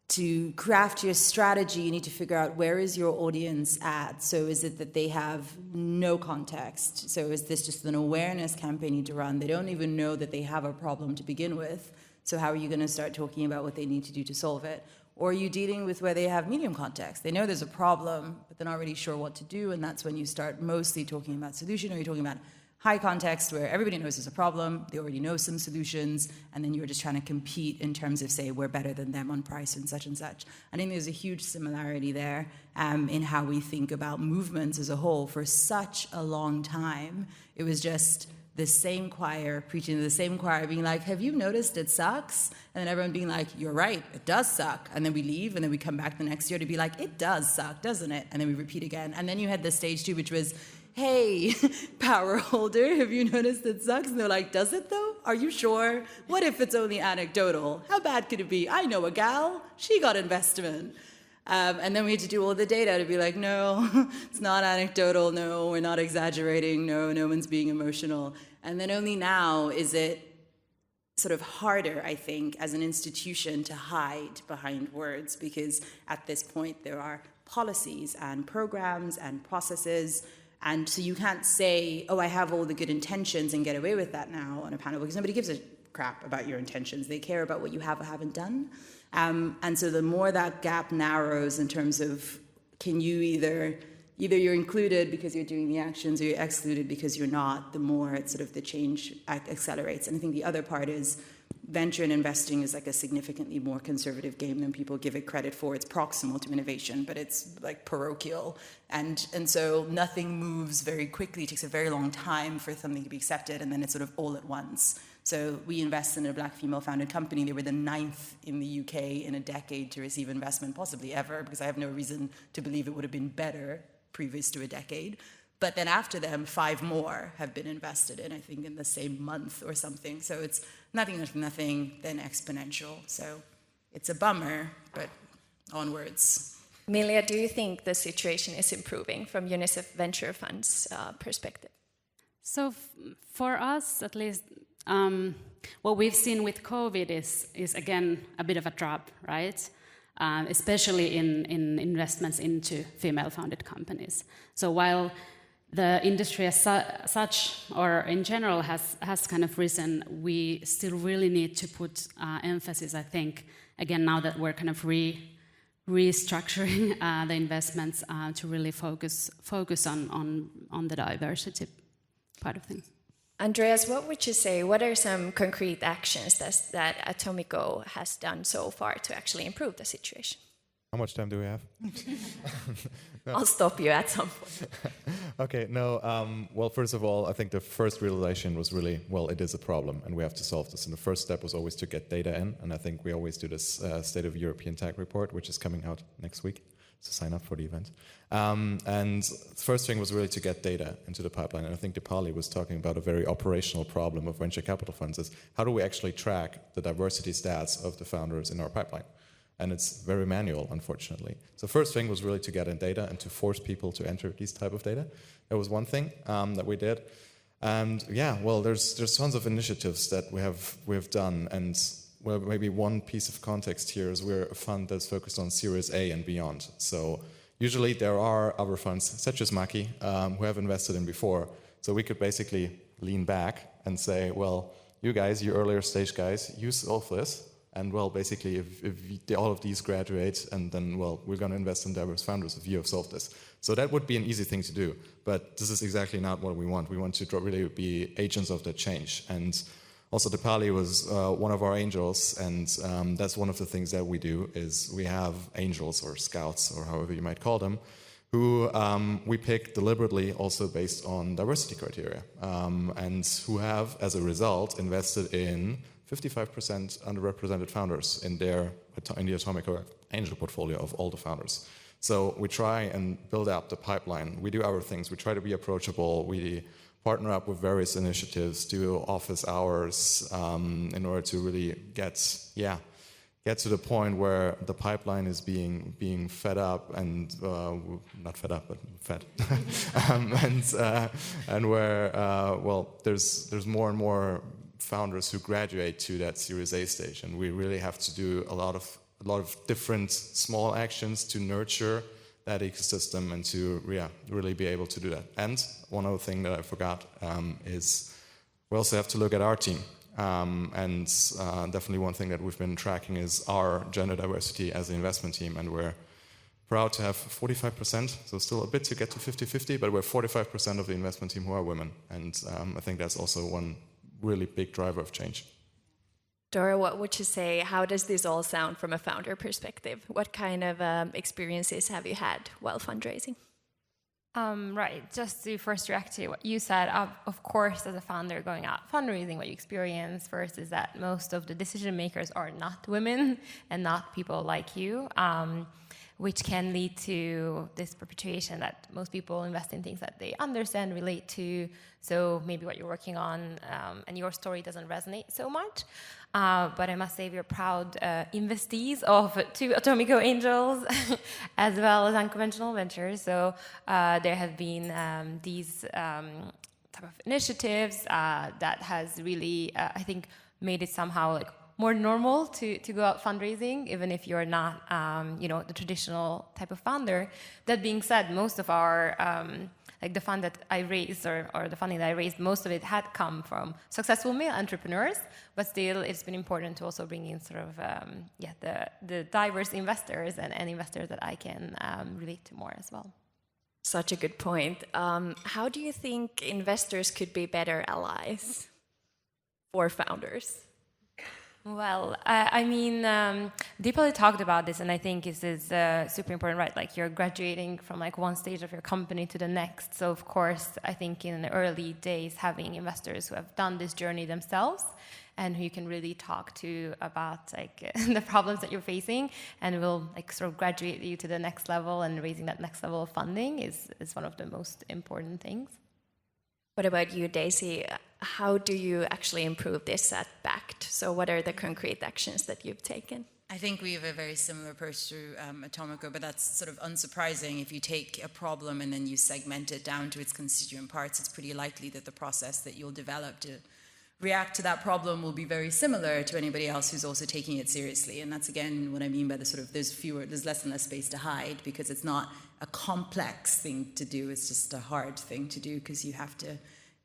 to craft your strategy. You need to figure out where is your audience at. So is it that they have no context? So is this just an awareness campaign you need to run? They don't even know that they have a problem to begin with. So how are you going to start talking about what they need to do to solve it? Or are you dealing with where they have medium context? They know there's a problem, but they're not really sure what to do, and that's when you start mostly talking about solution, or you're talking about high context where everybody knows there's a problem, they already know some solutions, and then you're just trying to compete in terms of, say, we're better than them on price and such and such. I think there's a huge similarity there in how we think about movements as a whole. For such a long time, it was just the same choir preaching to the same choir, being like, have you noticed it sucks? And then everyone being like, you're right, it does suck. And then we leave, and then we come back the next year to be like, it does suck, doesn't it? And then we repeat again. And then you had the stage 2, which was, hey, power holder, have you noticed it sucks? And they're like, does it though? Are you sure? What if it's only anecdotal? How bad could it be? I know a gal, she got investment. And then we had to do all the data to be like, no, it's not anecdotal, no, we're not exaggerating, no one's being emotional. And then only now is it sort of harder, I think, as an institution to hide behind words, because at this point there are policies and programs and processes, and so you can't say, oh, I have all the good intentions and get away with that now on a panel, because nobody gives a crap about your intentions. They care about what you have or haven't done. And so the more that gap narrows in terms of, can you either you're included because you're doing the actions, or you're excluded because you're not, the more it sort of the change accelerates. And I think the other part is venture and investing is like a significantly more conservative game than people give it credit for. It's proximal to innovation, but it's like parochial. And so nothing moves very quickly. It takes a very long time for something to be accepted, and then it's sort of all at once. So we invested in a black female-founded company. They were the 9th in the UK in a decade to receive investment, possibly ever, because I have no reason to believe it would have been better previous to a decade. But then after them, 5 more have been invested in, I think, in the same month or something. So it's nothing then exponential. So it's a bummer, but onwards. Milja, do you think the situation is improving from UNICEF Venture Fund's perspective? So for us, at least, what we've seen with COVID is again a bit of a drop, right? especially in investments into female-founded companies. So while the industry as such, or in general, has kind of risen, we still really need to put emphasis, I think, again, now that we're kind of restructuring the investments to really focus on the diversity part of things. Andreas, what would you say? What are some concrete actions that Atomico has done so far to actually improve the situation? How much time do we have? No. I'll stop you at some point. Okay, no, well, first of all, I think the first realization was really, well, it is a problem and we have to solve this. And the first step was always to get data in. And I think we always do this State of European Tech report, which is coming out next week. So sign up for the event. And the first thing was really to get data into the pipeline. And I think Deepali was talking about a very operational problem of venture capital funds is how do we actually track the diversity stats of the founders in our pipeline? And it's very manual, unfortunately. So first thing was really to get in data and to force people to enter these type of data. That was one thing that we did. And yeah, well, there's tons of initiatives that we have done. And well, maybe one piece of context here is we're a fund that's focused on Series A and beyond. So usually there are other funds, such as Maki, who have invested in before. So we could basically lean back and say, well, you guys, you earlier stage guys, use all of this. And well, basically, if all of these graduate, and then, well, we're going to invest in diverse founders if you have solved this. So that would be an easy thing to do. But this is exactly not what we want. We want to really be agents of that change. And also, Deepali was one of our angels, and that's one of the things that we do, is we have angels or scouts, or however you might call them, who we pick deliberately also based on diversity criteria, and who have, as a result, invested in 55% underrepresented founders in the Atomico angel portfolio of all the founders. So we try and build up the pipeline. We do our things. We try to be approachable. We partner up with various initiatives, do office hours in order to really get to the point where the pipeline is being fed up and not fed up, but fed, and where well, there's more and more founders who graduate to that Series A stage, and we really have to do a lot of different small actions to nurture that ecosystem and to really be able to do that. And one other thing that I forgot is we also have to look at our team, and definitely one thing that we've been tracking is our gender diversity as an investment team, and we're proud to have 45%, so still a bit to get to 50-50, but we're 45% of the investment team who are women, and I think that's also one really big driver of change. Dora, what would you say? How does this all sound from a founder perspective? What kind of experiences have you had while fundraising? Right, just to first react to what you said, of course, as a founder going out fundraising, what you experience first is that most of the decision makers are not women and not people like you, which can lead to this perpetuation that most people invest in things that they understand, relate to. So maybe what you're working on and your story doesn't resonate so much. But I must say we're proud investees of 2 Atomico Angels as well as Unconventional Ventures. So there have been these type of initiatives that has really, I think, made it somehow like more normal to go out fundraising, even if you're not, the traditional type of founder. That being said, most of our, the fund that I raised or the funding that I raised, most of it had come from successful male entrepreneurs, but still it's been important to also bring in sort of, the diverse investors and investors that I can relate to more as well. Such a good point. How do you think investors could be better allies for founders? Well, Deepali talked about this, and I think this is super important, right? Like you're graduating from like one stage of your company to the next. So of course, I think in the early days, having investors who have done this journey themselves and who you can really talk to about like the problems that you're facing, and will like sort of graduate you to the next level, and raising that next level of funding is one of the most important things. What about you, Daisy? How do you actually improve this at Backed? So what are the concrete actions that you've taken? I think we have a very similar approach to Atomico, but that's sort of unsurprising. If you take a problem and then you segment it down to its constituent parts, it's pretty likely that the process that you'll develop to react to that problem will be very similar to anybody else who's also taking it seriously. And that's again what I mean by the sort of there's less and less space to hide, because it's not a complex thing to do, it's just a hard thing to do, because you have to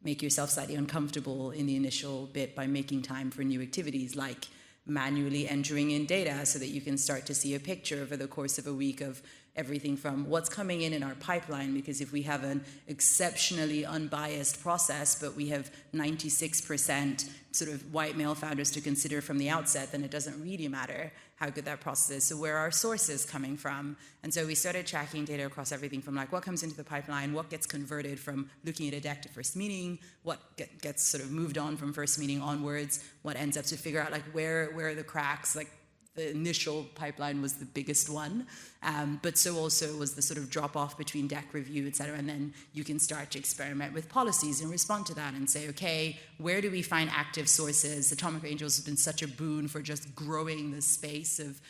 make yourself slightly uncomfortable in the initial bit by making time for new activities like manually entering in data so that you can start to see a picture over the course of a week of everything from what's coming in our pipeline, because if we have an exceptionally unbiased process, but we have 96% sort of white male founders to consider from the outset, then it doesn't really matter how good that process is. So where are our sources coming from? And so we started tracking data across everything from like what comes into the pipeline, what gets converted from looking at a deck to first meeting, what gets sort of moved on from first meeting onwards, what ends up to figure out like where are the cracks, like the initial pipeline was the biggest one, but so also was the sort of drop-off between deck review, et cetera, and then you can start to experiment with policies and respond to that and say, okay, where do we find active sources? Atomico Angels has been such a boon for just growing the space of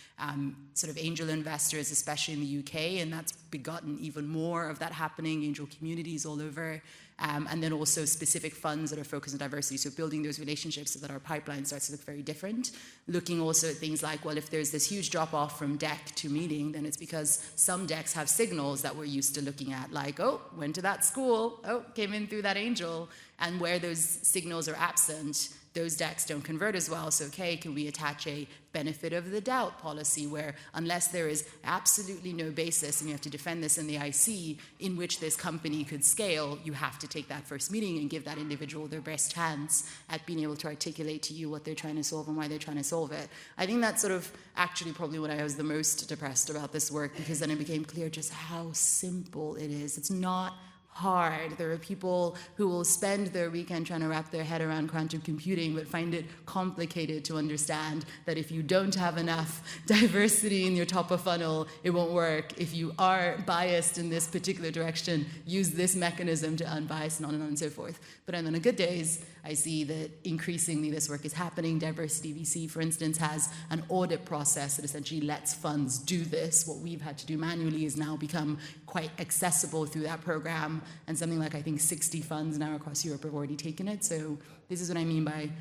sort of angel investors, especially in the UK, and that's begotten even more of that happening, angel communities all over. And then also specific funds that are focused on diversity. So building those relationships so that our pipeline starts to look very different. Looking also at things like, well, if there's this huge drop off from deck to meeting, then it's because some decks have signals that we're used to looking at, like, oh, went to that school, oh, came in through that angel. And where those signals are absent, those decks don't convert as well. So, okay, can we attach a benefit of the doubt policy where unless there is absolutely no basis, and you have to defend this in the IC, in which this company could scale, you have to take that first meeting and give that individual their best chance at being able to articulate to you what they're trying to solve and why they're trying to solve it. I think that's sort of actually probably when I was the most depressed about this work, because then it became clear just how simple it is. It's not hard. There are people who will spend their weekend trying to wrap their head around quantum computing but find it complicated to understand that if you don't have enough diversity in your top of funnel, it won't work. If you are biased in this particular direction, use this mechanism to unbias and on and so forth. But on the good days, I see that increasingly this work is happening. Diversity.vc, for instance, has an audit process that essentially lets funds do this. What we've had to do manually has now become quite accessible through that program, and something like, I think, 60 funds now across Europe have already taken it. So this is what I mean by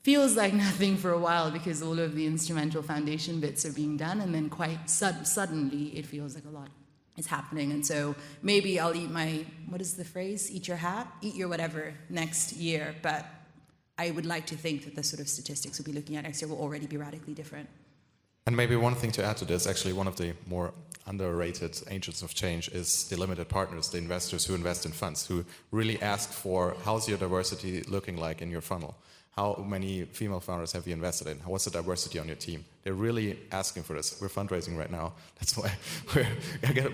feels like nothing for a while, because all of the instrumental foundation bits are being done, and then quite suddenly it feels like a lot is happening. And so maybe I'll eat my, what is the phrase? Eat your hat? Eat your whatever next year. But I would like to think that the sort of statistics we'll be looking at next year will already be radically different. And maybe one thing to add to this, actually one of the more underrated angels of change is the limited partners, the investors who invest in funds, who really ask for, how's your diversity looking like in your funnel? How many female founders have you invested in? What's the diversity on your team? They're really asking for this. We're fundraising right now. That's why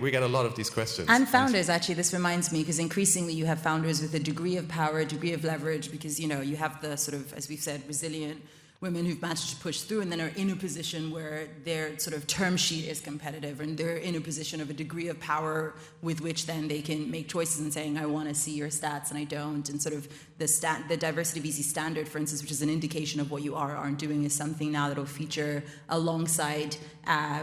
we get a lot of these questions. And founders, actually, this reminds me, because increasingly you have founders with a degree of power, a degree of leverage, because, you know, you have the sort of, as we've said, resilient women who've managed to push through and then are in a position where their sort of term sheet is competitive, and they're in a position of a degree of power with which then they can make choices and saying, I want to see your stats and I don't. And sort of the Diversity.vc standard, for instance, which is an indication of what you are or aren't doing, is something now that will feature alongside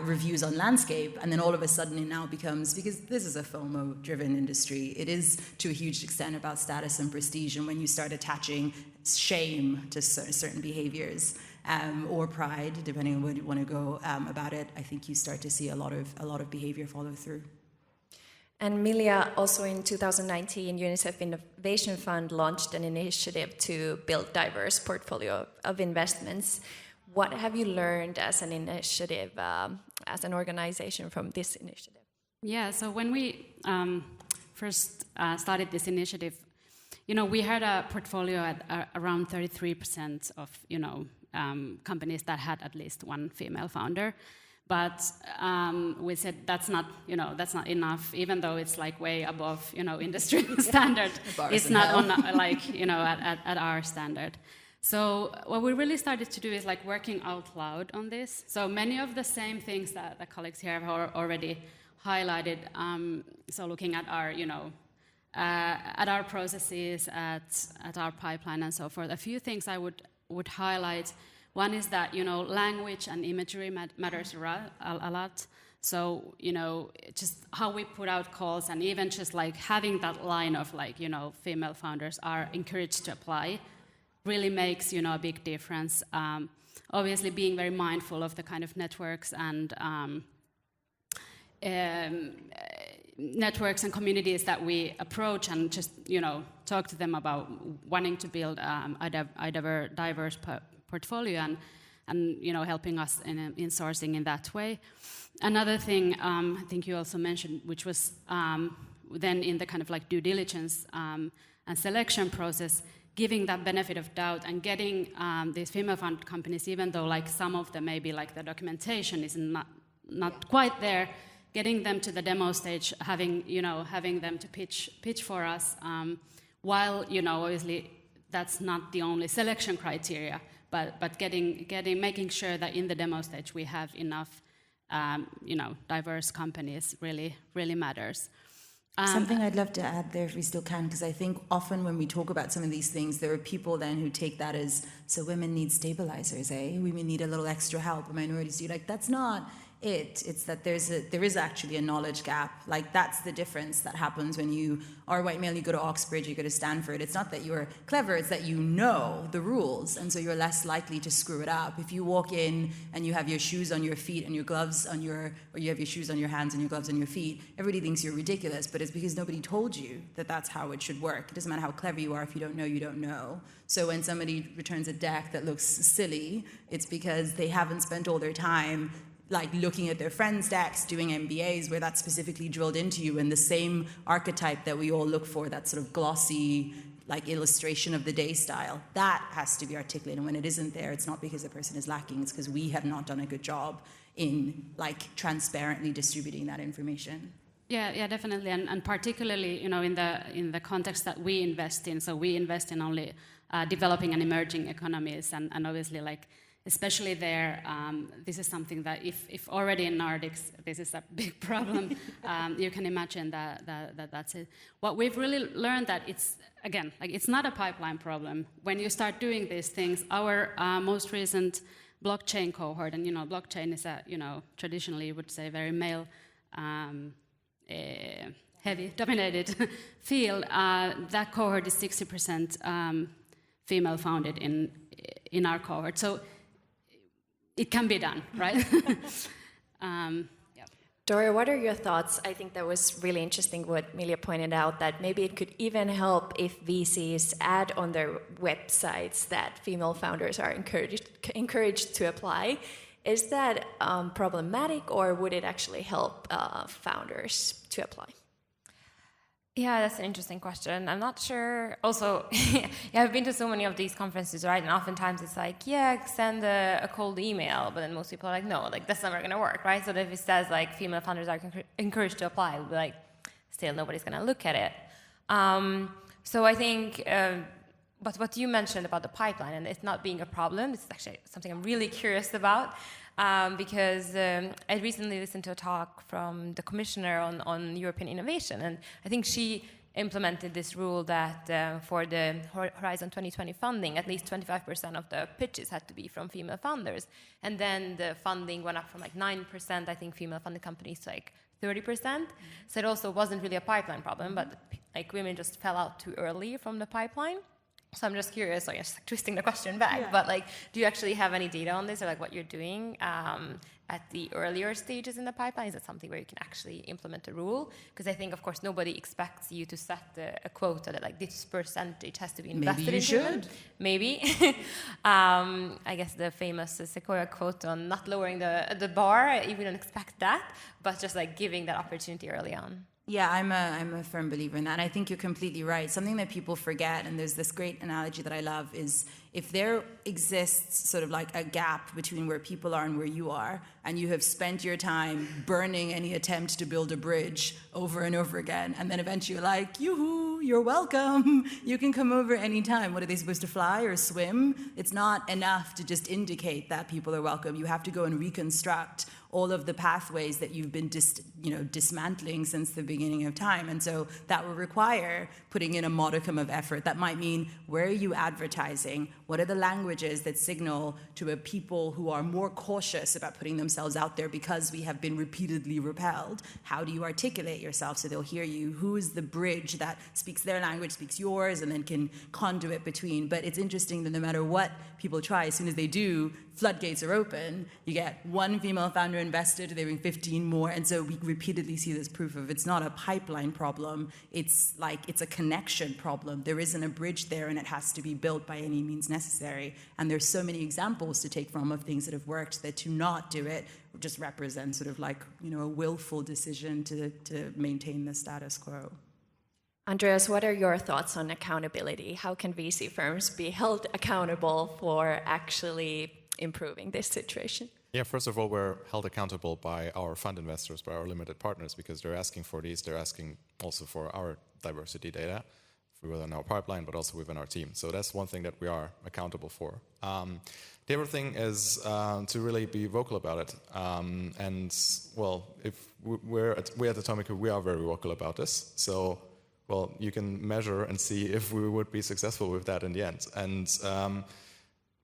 reviews on landscape. And then all of a sudden it now becomes, because this is a FOMO-driven industry, it is to a huge extent about status and prestige. And when you start attaching shame to certain behaviors or pride, depending on where you want to go about it, I think you start to see a lot of behavior follow through. And Milja, also in 2019, UNICEF Innovation Fund launched an initiative to build diverse portfolio of investments. What have you learned as an initiative, as an organization from this initiative? Yeah, so when we first started this initiative, you know, we had a portfolio at around 33% of, you know, companies that had at least one female founder. But we said that's not enough, even though it's like way above, you know, industry standard. It's not on, like, you know, at our standard. So what we really started to do is like working out loud on this. So many of the same things that the colleagues here have already highlighted. So looking at our, you know, at our processes, at our pipeline and so forth. A few things I would highlight. One is that, you know, language and imagery matters a lot. So, you know, just how we put out calls, and even just like having that line of like, you know, female founders are encouraged to apply, really makes, you know, a big difference. Obviously, being very mindful of the kind of networks and networks and communities that we approach, and just, you know, talk to them about wanting to build a diverse portfolio, and you know, helping us in sourcing in that way. Another thing I think you also mentioned, which was then in the kind of like due diligence and selection process, giving that benefit of doubt and getting these female fund companies, even though like some of them maybe like the documentation is not quite there, getting them to the demo stage, having them to pitch for us, while, you know, obviously that's not the only selection criteria, but making sure that in the demo stage we have enough, you know, diverse companies really matters. Something I'd love to add there if we still can, because I think often when we talk about some of these things, there are people then who take that as, so women need stabilizers, women need a little extra help, minorities do. Like, that's not it. It's that there is actually a knowledge gap. Like, that's the difference that happens when you are white male, you go to Oxford, you go to Stanford. It's not that you're clever, it's that you know the rules, and so you're less likely to screw it up. If you walk in and you have your shoes on your feet and your gloves on or you have your shoes on your hands and your gloves on your feet, everybody thinks you're ridiculous, but it's because nobody told you that that's how it should work. It doesn't matter how clever you are, if you don't know, you don't know. So when somebody returns a deck that looks silly, it's because they haven't spent all their time like looking at their friends' decks, doing MBAs where that's specifically drilled into you, and the same archetype that we all look for, that sort of glossy, like illustration of the day style, that has to be articulated. And when it isn't there, it's not because the person is lacking, it's because we have not done a good job in like transparently distributing that information. Yeah, definitely, and particularly, you know, in the context that we invest in. So we invest in only developing and emerging economies, and obviously, like, especially there, this is something that if already in Nordics this is a big problem, you can imagine that's it. What we've really learned that it's, again, like, it's not a pipeline problem. When you start doing these things, our most recent blockchain cohort, and, you know, blockchain is a, you know, traditionally you would say very male heavy dominated field, that cohort is 60% female founded in our cohort. So it can be done, right? Dora, what are your thoughts? I think that was really interesting what Milja pointed out, that maybe it could even help if VCs add on their websites that female founders are encouraged to apply. Is that problematic, or would it actually help founders to apply? Yeah, that's an interesting question. I'm not sure. Also, yeah, I've been to so many of these conferences, right? And oftentimes it's like, yeah, send a cold email. But then most people are like, no, like, that's never going to work, right? So if it says, like, female founders are encouraged to apply, we'll be like, still nobody's going to look at it. So I think, but what you mentioned about the pipeline and it not being a problem, it's actually something I'm really curious about. Because I recently listened to a talk from the commissioner on European innovation, and I think she implemented this rule that for the Horizon 2020 funding, at least 25% of the pitches had to be from female founders. And then the funding went up from like 9%, I think, female funded companies to like 30%. So it also wasn't really a pipeline problem, but like women just fell out too early from the pipeline. So I'm just curious, so just twisting the question back, but like, do you actually have any data on this, or like what you're doing at the earlier stages in the pipeline? Is it something where you can actually implement a rule? Because I think, of course, nobody expects you to set a quota that like this percentage has to be invested. Maybe you should. Maybe. I guess the famous Sequoia quote on not lowering the bar, we don't expect that, but just like giving that opportunity early on. Yeah, I'm a firm believer in that. And I think you're completely right. Something that people forget, and there's this great analogy that I love, is if there exists sort of like a gap between where people are and where you are, and you have spent your time burning any attempt to build a bridge over and over again, and then eventually you're like, yoo-hoo, you're welcome. You can come over anytime. What are they supposed to fly or swim? It's not enough to just indicate that people are welcome. You have to go and reconstruct all of the pathways that you've been dismantling since the beginning of time. And so that will require putting in a modicum of effort. That might mean, where are you advertising? What are the languages that signal to a people who are more cautious about putting themselves out there because we have been repeatedly repelled? How do you articulate yourself so they'll hear you? Who is the bridge that speaks their language, speaks yours, and then can conduit between? But it's interesting that no matter what people try, as soon as they do, floodgates are open. You get one female founder invested, they bring 15 more. And so we repeatedly see this proof of it's not a pipeline problem. It's a connection problem. There isn't a bridge there, and it has to be built by any means necessary. And there's so many examples to take from of things that have worked that to not do it just represent sort of like, a willful decision to maintain the status quo. Andreas, what are your thoughts on accountability? How can VC firms be held accountable for actually improving this situation? Yeah, first of all, we're held accountable by our fund investors, by our limited partners, because they're asking for these. They're asking also for our diversity data within our pipeline, but also within our team. So that's one thing that we are accountable for. The other thing is to really be vocal about it. And, well, if we at Atomico, we are very vocal about this. So, well, you can measure and see if we would be successful with that in the end. And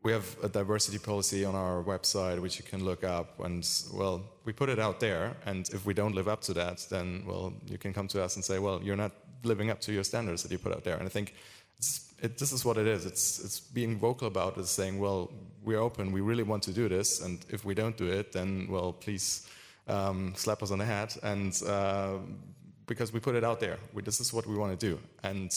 we have a diversity policy on our website, which you can look up. And, well, we put it out there. And if we don't live up to that, then, well, you can come to us and say, well, you're not living up to your standards that you put out there. And I think this is what it is. It's being vocal about it, saying, well, we're open, we really want to do this. And if we don't do it, then, well, please slap us on the head. And because we put it out there. This is what we want to do. And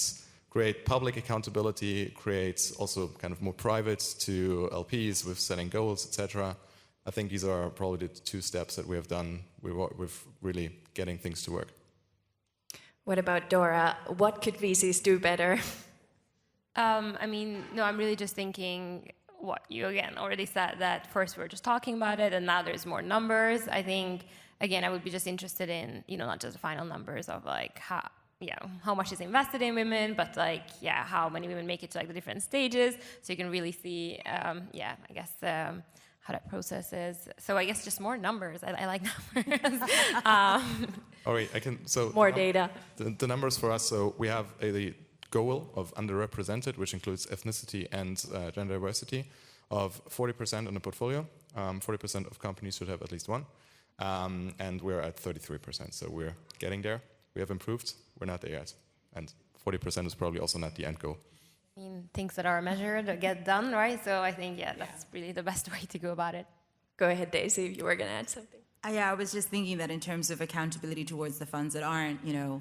create public accountability, create also kind of more private to LPs with setting goals, etc. I think these are probably the two steps that we have done with really getting things to work. What about Dora? What could VCs do better? I'm really just thinking what you again already said, that first we were just talking about it and now there's more numbers. I think, again, I would be just interested in, not just the final numbers of like how much is invested in women, but like, how many women make it to like the different stages. So you can really see, how that process is. So I guess just more numbers. I like numbers. All right, more data. The numbers for us, so we have a goal of underrepresented, which includes ethnicity and gender diversity, of 40% in the portfolio. 40% of companies should have at least one. And we're at 33%, so we're getting there. We have improved, we're not there yet. And 40% is probably also not the end goal. Things that are measured get done, right? So I think, that's really the best way to go about it. Go ahead, Daisy, if you were going to add something. I was just thinking that in terms of accountability towards the funds that aren't,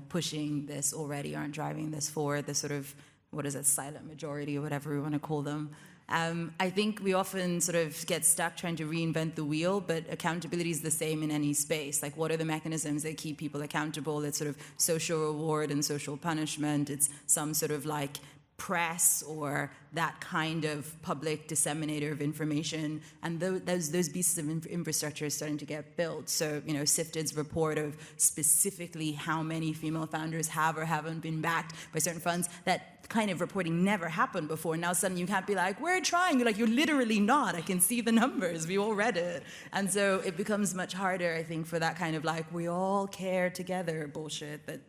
pushing this already, aren't driving this forward, the sort of, silent majority or whatever we want to call them. I think we often sort of get stuck trying to reinvent the wheel, but accountability is the same in any space. Like, what are the mechanisms that keep people accountable? It's sort of social reward and social punishment. It's some sort of like press or that kind of public disseminator of information, and those pieces of infrastructure are starting to get built. So, Sifted's report of specifically how many female founders have or haven't been backed by certain funds, that kind of reporting never happened before. Now suddenly you can't be like, we're trying. You're like, you're literally not. I can see the numbers. We all read it. And so it becomes much harder, I think, for that kind of like, we all care together bullshit that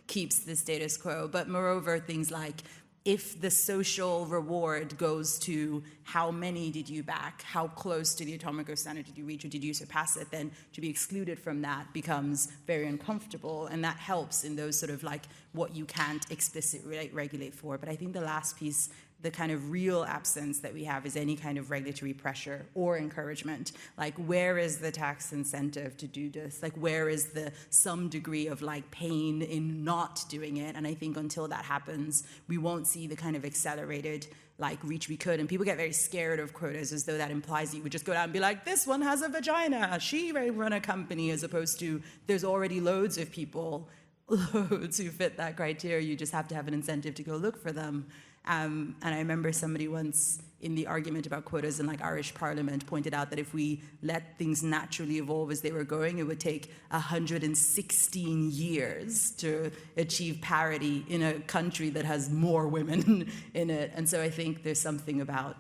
keeps the status quo. But moreover, things like, if the social reward goes to how many did you back, how close to the Atomico standard did you reach, or did you surpass it, then to be excluded from that becomes very uncomfortable, and that helps in those sort of like what you can't explicitly regulate for. But I think the last piece, the kind of real absence that we have, is any kind of regulatory pressure or encouragement. Like, where is the tax incentive to do this? Like, where is the some degree of like pain in not doing it? And I think until that happens, we won't see the kind of accelerated like reach we could. And people get very scared of quotas, as though that implies you would just go down and be like, this one has a vagina, she may run a company, as opposed to there's already loads of people who fit that criteria. You just have to have an incentive to go look for them. And I remember somebody once in the argument about quotas in like Irish Parliament pointed out that if we let things naturally evolve as they were going, it would take 116 years to achieve parity in a country that has more women in it. And so I think there's something about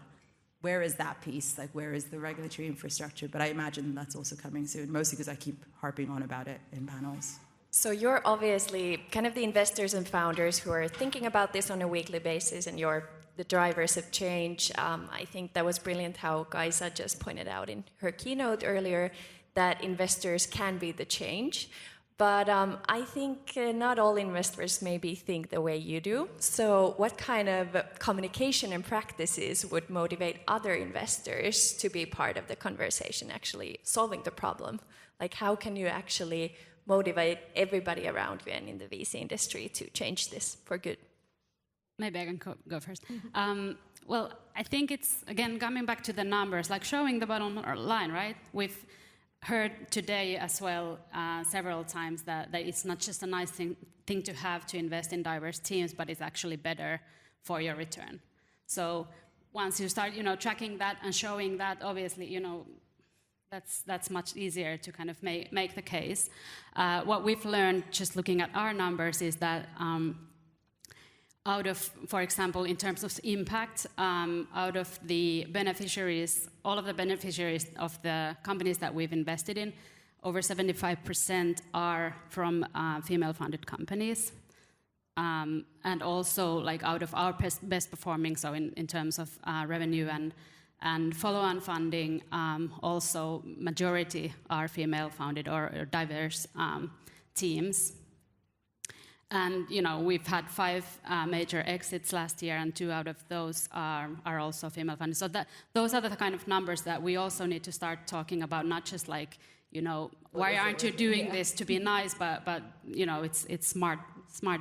where is that piece? Like, where is the regulatory infrastructure? But I imagine that's also coming soon, mostly because I keep harping on about it in panels. So you're obviously kind of the investors and founders who are thinking about this on a weekly basis, and you're the drivers of change. I think that was brilliant how Kaisa just pointed out in her keynote earlier that investors can be the change. But I think not all investors maybe think the way you do. So what kind of communication and practices would motivate other investors to be part of the conversation, actually solving the problem? Like, how can you actually motivate everybody around you and in the VC industry to change this for good? Maybe I can go first. Well, I think it's, again, coming back to the numbers, like showing the bottom line, right? We've heard today as well several times that it's not just a nice thing to have to invest in diverse teams, but it's actually better for your return. So once you start, tracking that and showing that, obviously, that's much easier to kind of make the case. What we've learned just looking at our numbers is that out of, for example, in terms of impact, out of the beneficiaries, all of the beneficiaries of the companies that we've invested in, over 75% are from female-funded companies. And also, like, out of our best performing, so in terms of revenue and follow-on funding, also majority are female-founded or diverse teams. And we've had 5 major exits last year, and 2 out of those are also female-funded. So those are the kind of numbers that we also need to start talking about, not just like, why aren't you doing this to be nice, but it's smart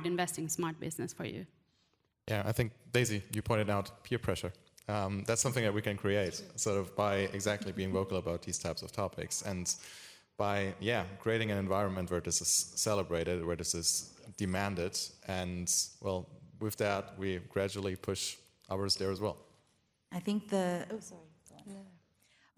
investing, smart business for you. Yeah, I think, Daisy, you pointed out peer pressure. That's something that we can create, sort of by exactly being vocal about these types of topics, and by creating an environment where this is celebrated, where this is demanded, and well, with that we gradually push others there as well. I think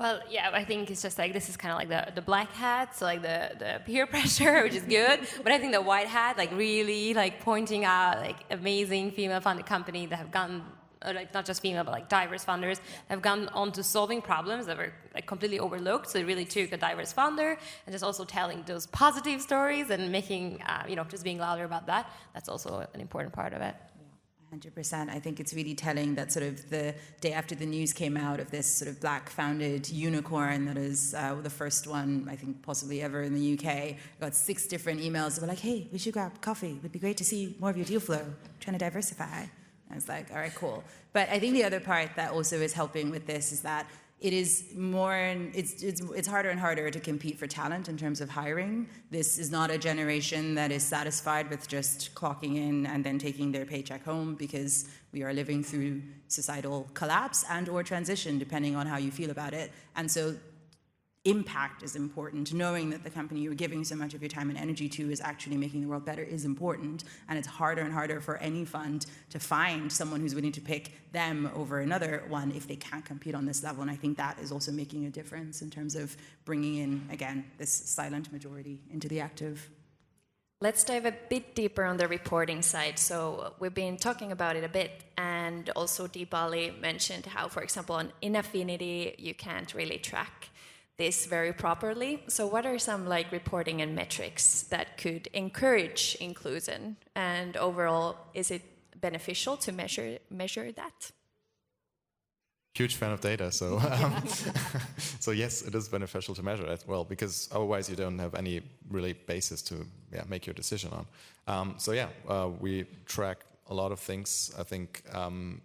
Well, yeah, I think it's just like, this is kind of like the black hat, so like the peer pressure, which is good. But I think the white hat, like really like pointing out like amazing female-funded company that have gone, or like not just female, but like diverse founders have gone on to solving problems that were like completely overlooked. So it really took a diverse founder and just also telling those positive stories and making, just being louder about that. That's also an important part of it. 100%. I think it's really telling that sort of the day after the news came out of this sort of black-founded unicorn that is the first one, I think, possibly ever in the UK. I got 6 different emails that were like, hey, we should grab coffee. It would be great to see more of your deal flow. Trying to diversify. I was like, all right, cool. But I think the other part that also is helping with this is that it is more, it's harder and harder to compete for talent in terms of hiring. This is not a generation that is satisfied with just clocking in and then taking their paycheck home, because we are living through societal collapse and or transition, depending on how you feel about it. And so impact is important. Knowing that the company you're giving so much of your time and energy to is actually making the world better is important. And it's harder and harder for any fund to find someone who's willing to pick them over another one if they can't compete on this level. And I think that is also making a difference in terms of bringing in, again, this silent majority into the active. Let's dive a bit deeper on the reporting side. So we've been talking about it a bit, and also Deepali mentioned how, for example, in Affinity, you can't really track this very properly. So what are some like reporting and metrics that could encourage inclusion? And overall, is it beneficial to measure that? Huge fan of data, so so yes, it is beneficial to measure it. Well, because otherwise you don't have any really basis to make your decision on. We track a lot of things. I think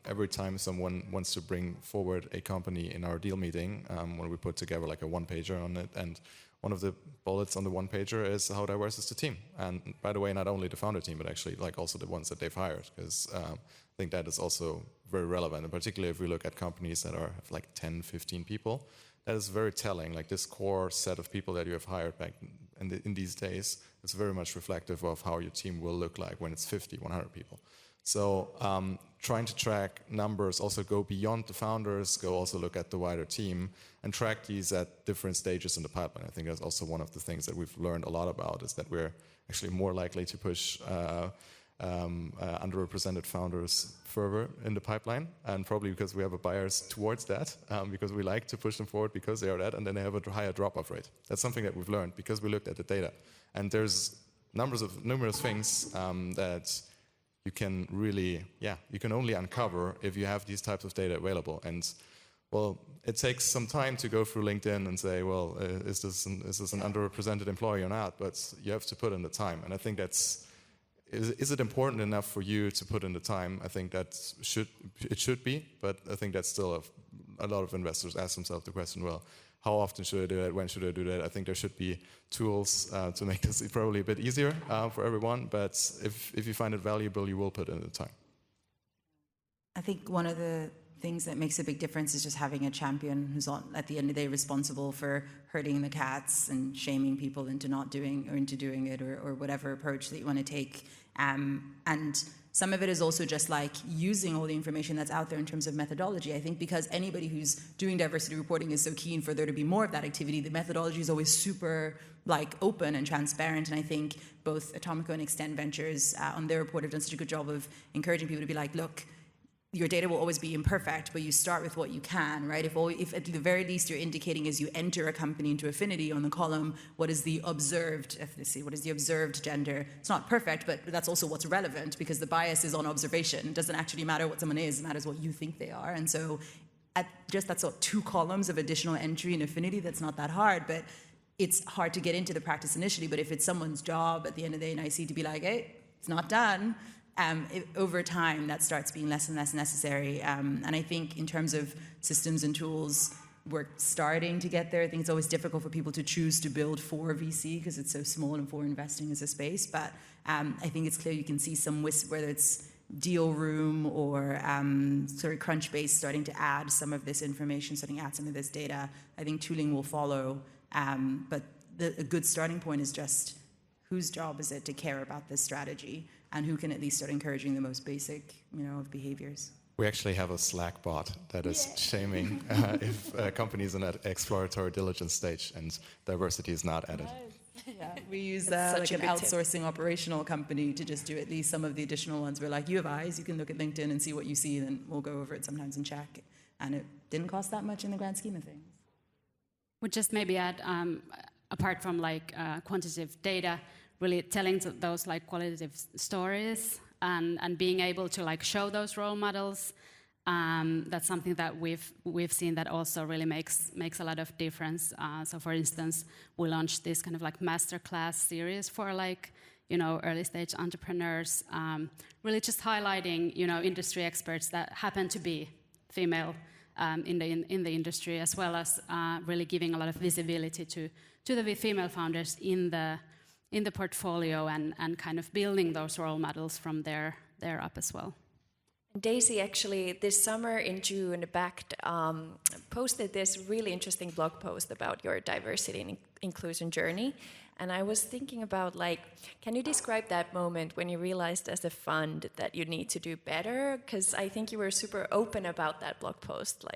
every time someone wants to bring forward a company in our deal meeting, when we put together like a one-pager on it, and one of the bullets on the one-pager is how diverse is the team. And by the way, not only the founder team, but actually like also the ones that they've hired, because I think that is also very relevant. And particularly if we look at companies that have like 10, 15 people, that is very telling. Like this core set of people that you have hired back in these days, it's very much reflective of how your team will look like when it's 50, 100 people. So trying to track numbers, also go beyond the founders, go also look at the wider team and track these at different stages in the pipeline. I think that's also one of the things that we've learned a lot about, is that we're actually more likely to push underrepresented founders further in the pipeline, and probably because we have a bias towards that, because we like to push them forward because they are that, and then they have a higher drop-off rate. That's something that we've learned because we looked at the data. And there's numerous things that you can really, you can only uncover if you have these types of data available. And well, it takes some time to go through LinkedIn and say, well, is this an underrepresented employee or not? But you have to put in the time. And I think is it important enough for you to put in the time? I think it should be, but I think that's still a lot of investors ask themselves the question, well, how often should I do that? When should I do that? I think there should be tools to make this probably a bit easier for everyone, but if you find it valuable, you will put in the time. I think one of the things that makes a big difference is just having a champion who's at the end of the day responsible for herding the cats and shaming people into not doing or into doing it, or whatever approach that you want to take. And some of it is also just like using all the information that's out there in terms of methodology. I think because anybody who's doing diversity reporting is so keen for there to be more of that activity, the methodology is always super open and transparent. And I think both Atomico and Extend Ventures on their report have done such a good job of encouraging people to be like, look, your data will always be imperfect, but you start with what you can, right? If at the very least you're indicating as you enter a company into Affinity on the column, what is the observed ethnicity, what is the observed gender? It's not perfect, but that's also what's relevant because the bias is on observation. It doesn't actually matter what someone is, it matters what you think they are. And so that's 2 columns of additional entry in Affinity, that's not that hard, but it's hard to get into the practice initially. But if it's someone's job at the end of the day in IC to be like, hey, it's not done, over time, that starts being less and less necessary. And I think in terms of systems and tools, we're starting to get there. I think it's always difficult for people to choose to build for VC because it's so small and for investing as a space. But I think it's clear you can see some, whether it's Deal Room or Crunchbase starting to add some of this information, starting to add some of this data. I think tooling will follow. But a good starting point is just whose job is it to care about this strategy? And who can at least start encouraging the most basic, of behaviors. We actually have a Slack bot that is shaming if companies in that exploratory diligence stage and diversity is not added. Yeah, we use an outsourcing operational company to just do at least some of the additional ones. We're like, you have eyes, you can look at LinkedIn and see what you see, then we'll go over it sometimes and check. And it didn't cost that much in the grand scheme of things. Would just maybe add, apart from quantitative data, really telling those qualitative stories and being able to show those role models. That's something that we've seen that also really makes a lot of difference. So for instance, we launched this kind of masterclass series for early stage entrepreneurs, really just highlighting industry experts that happen to be female in the industry, as well as really giving a lot of visibility to the female founders in the portfolio and kind of building those role models from there up as well. Daisy actually this summer in June posted this really interesting blog post about your diversity and inclusion journey. And I was thinking about can you describe that moment when you realized as a fund that you need to do better? Because I think you were super open about that blog post.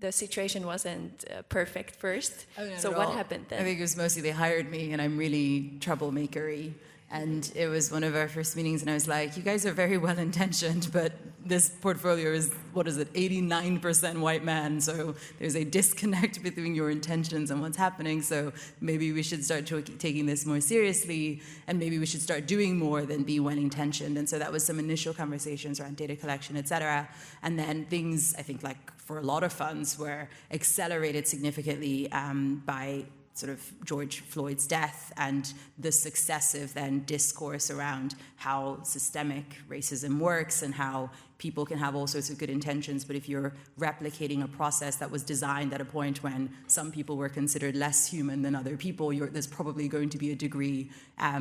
The situation wasn't perfect first. Oh, no, so what happened then? I think it was mostly they hired me and I'm really troublemaker-y. And it was one of our first meetings, and I was like, you guys are very well-intentioned, but this portfolio is, 89% white men, so there's a disconnect between your intentions and what's happening, so maybe we should start taking this more seriously, and maybe we should start doing more than be well-intentioned. And so that was some initial conversations around data collection, et cetera. And then things, I think, for a lot of funds, were accelerated significantly by sort of George Floyd's death and the successive then discourse around how systemic racism works and how people can have all sorts of good intentions, but if you're replicating a process that was designed at a point when some people were considered less human than other people, there's probably going to be a degree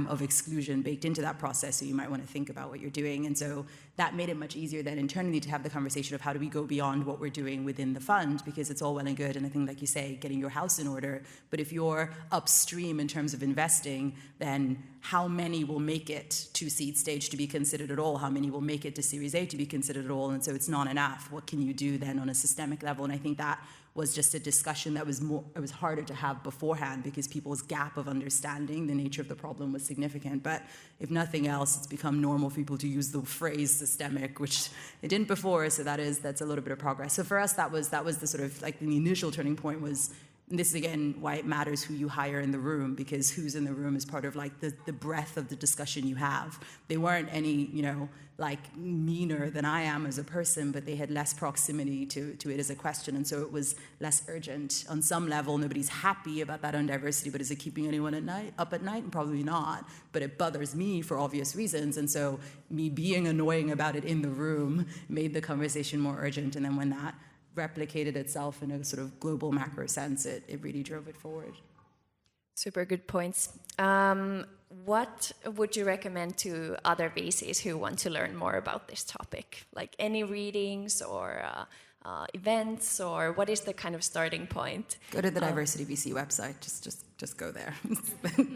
of exclusion baked into that process, so you might want to think about what you're doing. And so that made it much easier then internally to have the conversation of how do we go beyond what we're doing within the fund, because it's all well and good, and I think, like you say, getting your house in order, but if you're upstream in terms of investing, then how many will make it to seed stage to be considered at all? How many will make it to Series A to be considered it at all, and so it's not enough. What can you do then on a systemic level? And I think that was just a discussion that it was harder to have beforehand because people's gap of understanding the nature of the problem was significant. But if nothing else, it's become normal for people to use the phrase systemic, which it didn't before, so that's a little bit of progress. So for us, that was the sort of like the initial turning point was, and this is again why it matters who you hire in the room, because who's in the room is part of like the breadth of the discussion you have. They weren't any, like meaner than I am as a person, but they had less proximity to it as a question, and so it was less urgent. On some level, nobody's happy about that undiversity, but is it keeping anyone up at night? Probably not, but it bothers me for obvious reasons, and so me being annoying about it in the room made the conversation more urgent, and then when that replicated itself in a sort of global macro sense, it really drove it forward. Super good points. What would you recommend to other VCs who want to learn more about this topic? Like any readings or events, or what is the kind of starting point? Go to the Diversity VC website. Just go there.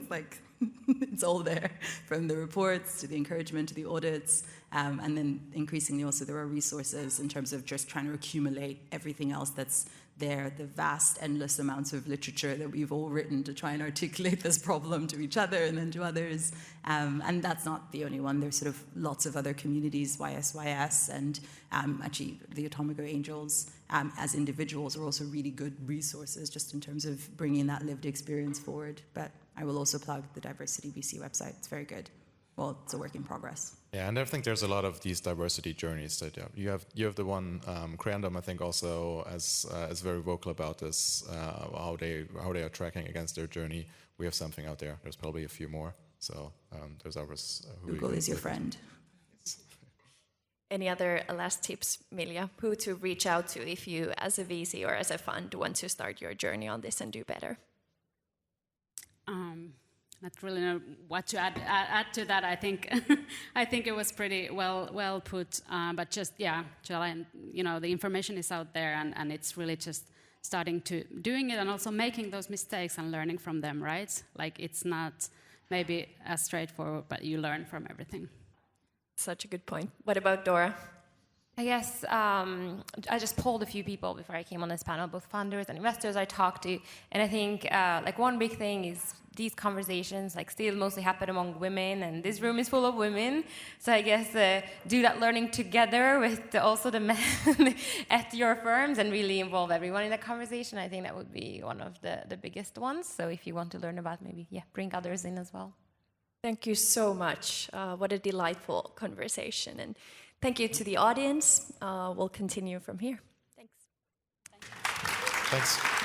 Like it's all there, from the reports to the encouragement to the audits, and then increasingly also there are resources in terms of just trying to accumulate everything else that's there, the vast, endless amounts of literature that we've all written to try and articulate this problem to each other and then to others. And that's not the only one. There's sort of lots of other communities, YSYS, and actually the Atomico Angels as individuals are also really good resources just in terms of bringing that lived experience forward. But I will also plug the Diversity VC website. It's very good. Well, it's a work in progress. Yeah, and I think there's a lot of these diversity journeys that you have the one Creandum, I think, also is very vocal about this, how they are tracking against their journey. We have something out there. There's probably a few more. So there's ours. Google is your friend. Any other last tips, Milja? Who to reach out to if you, as a VC or as a fund, want to start your journey on this and do better? Not really know what to add to that. I think I think it was pretty well put. But just the information is out there, and it's really just starting to doing it and also making those mistakes and learning from them. Right? Like it's not maybe as straightforward, but you learn from everything. Such a good point. What about Dora? I guess I just polled a few people before I came on this panel, both funders and investors I talked to, and I think like one big thing is these conversations like still mostly happen among women, and this room is full of women, so I guess do that learning together with also the men at your firms and really involve everyone in that conversation. I think that would be one of the biggest ones. So if you want to learn about, maybe bring others in as well. Thank you so much. What a delightful conversation. And thank you to the audience. We'll continue from here. Thanks. Thanks.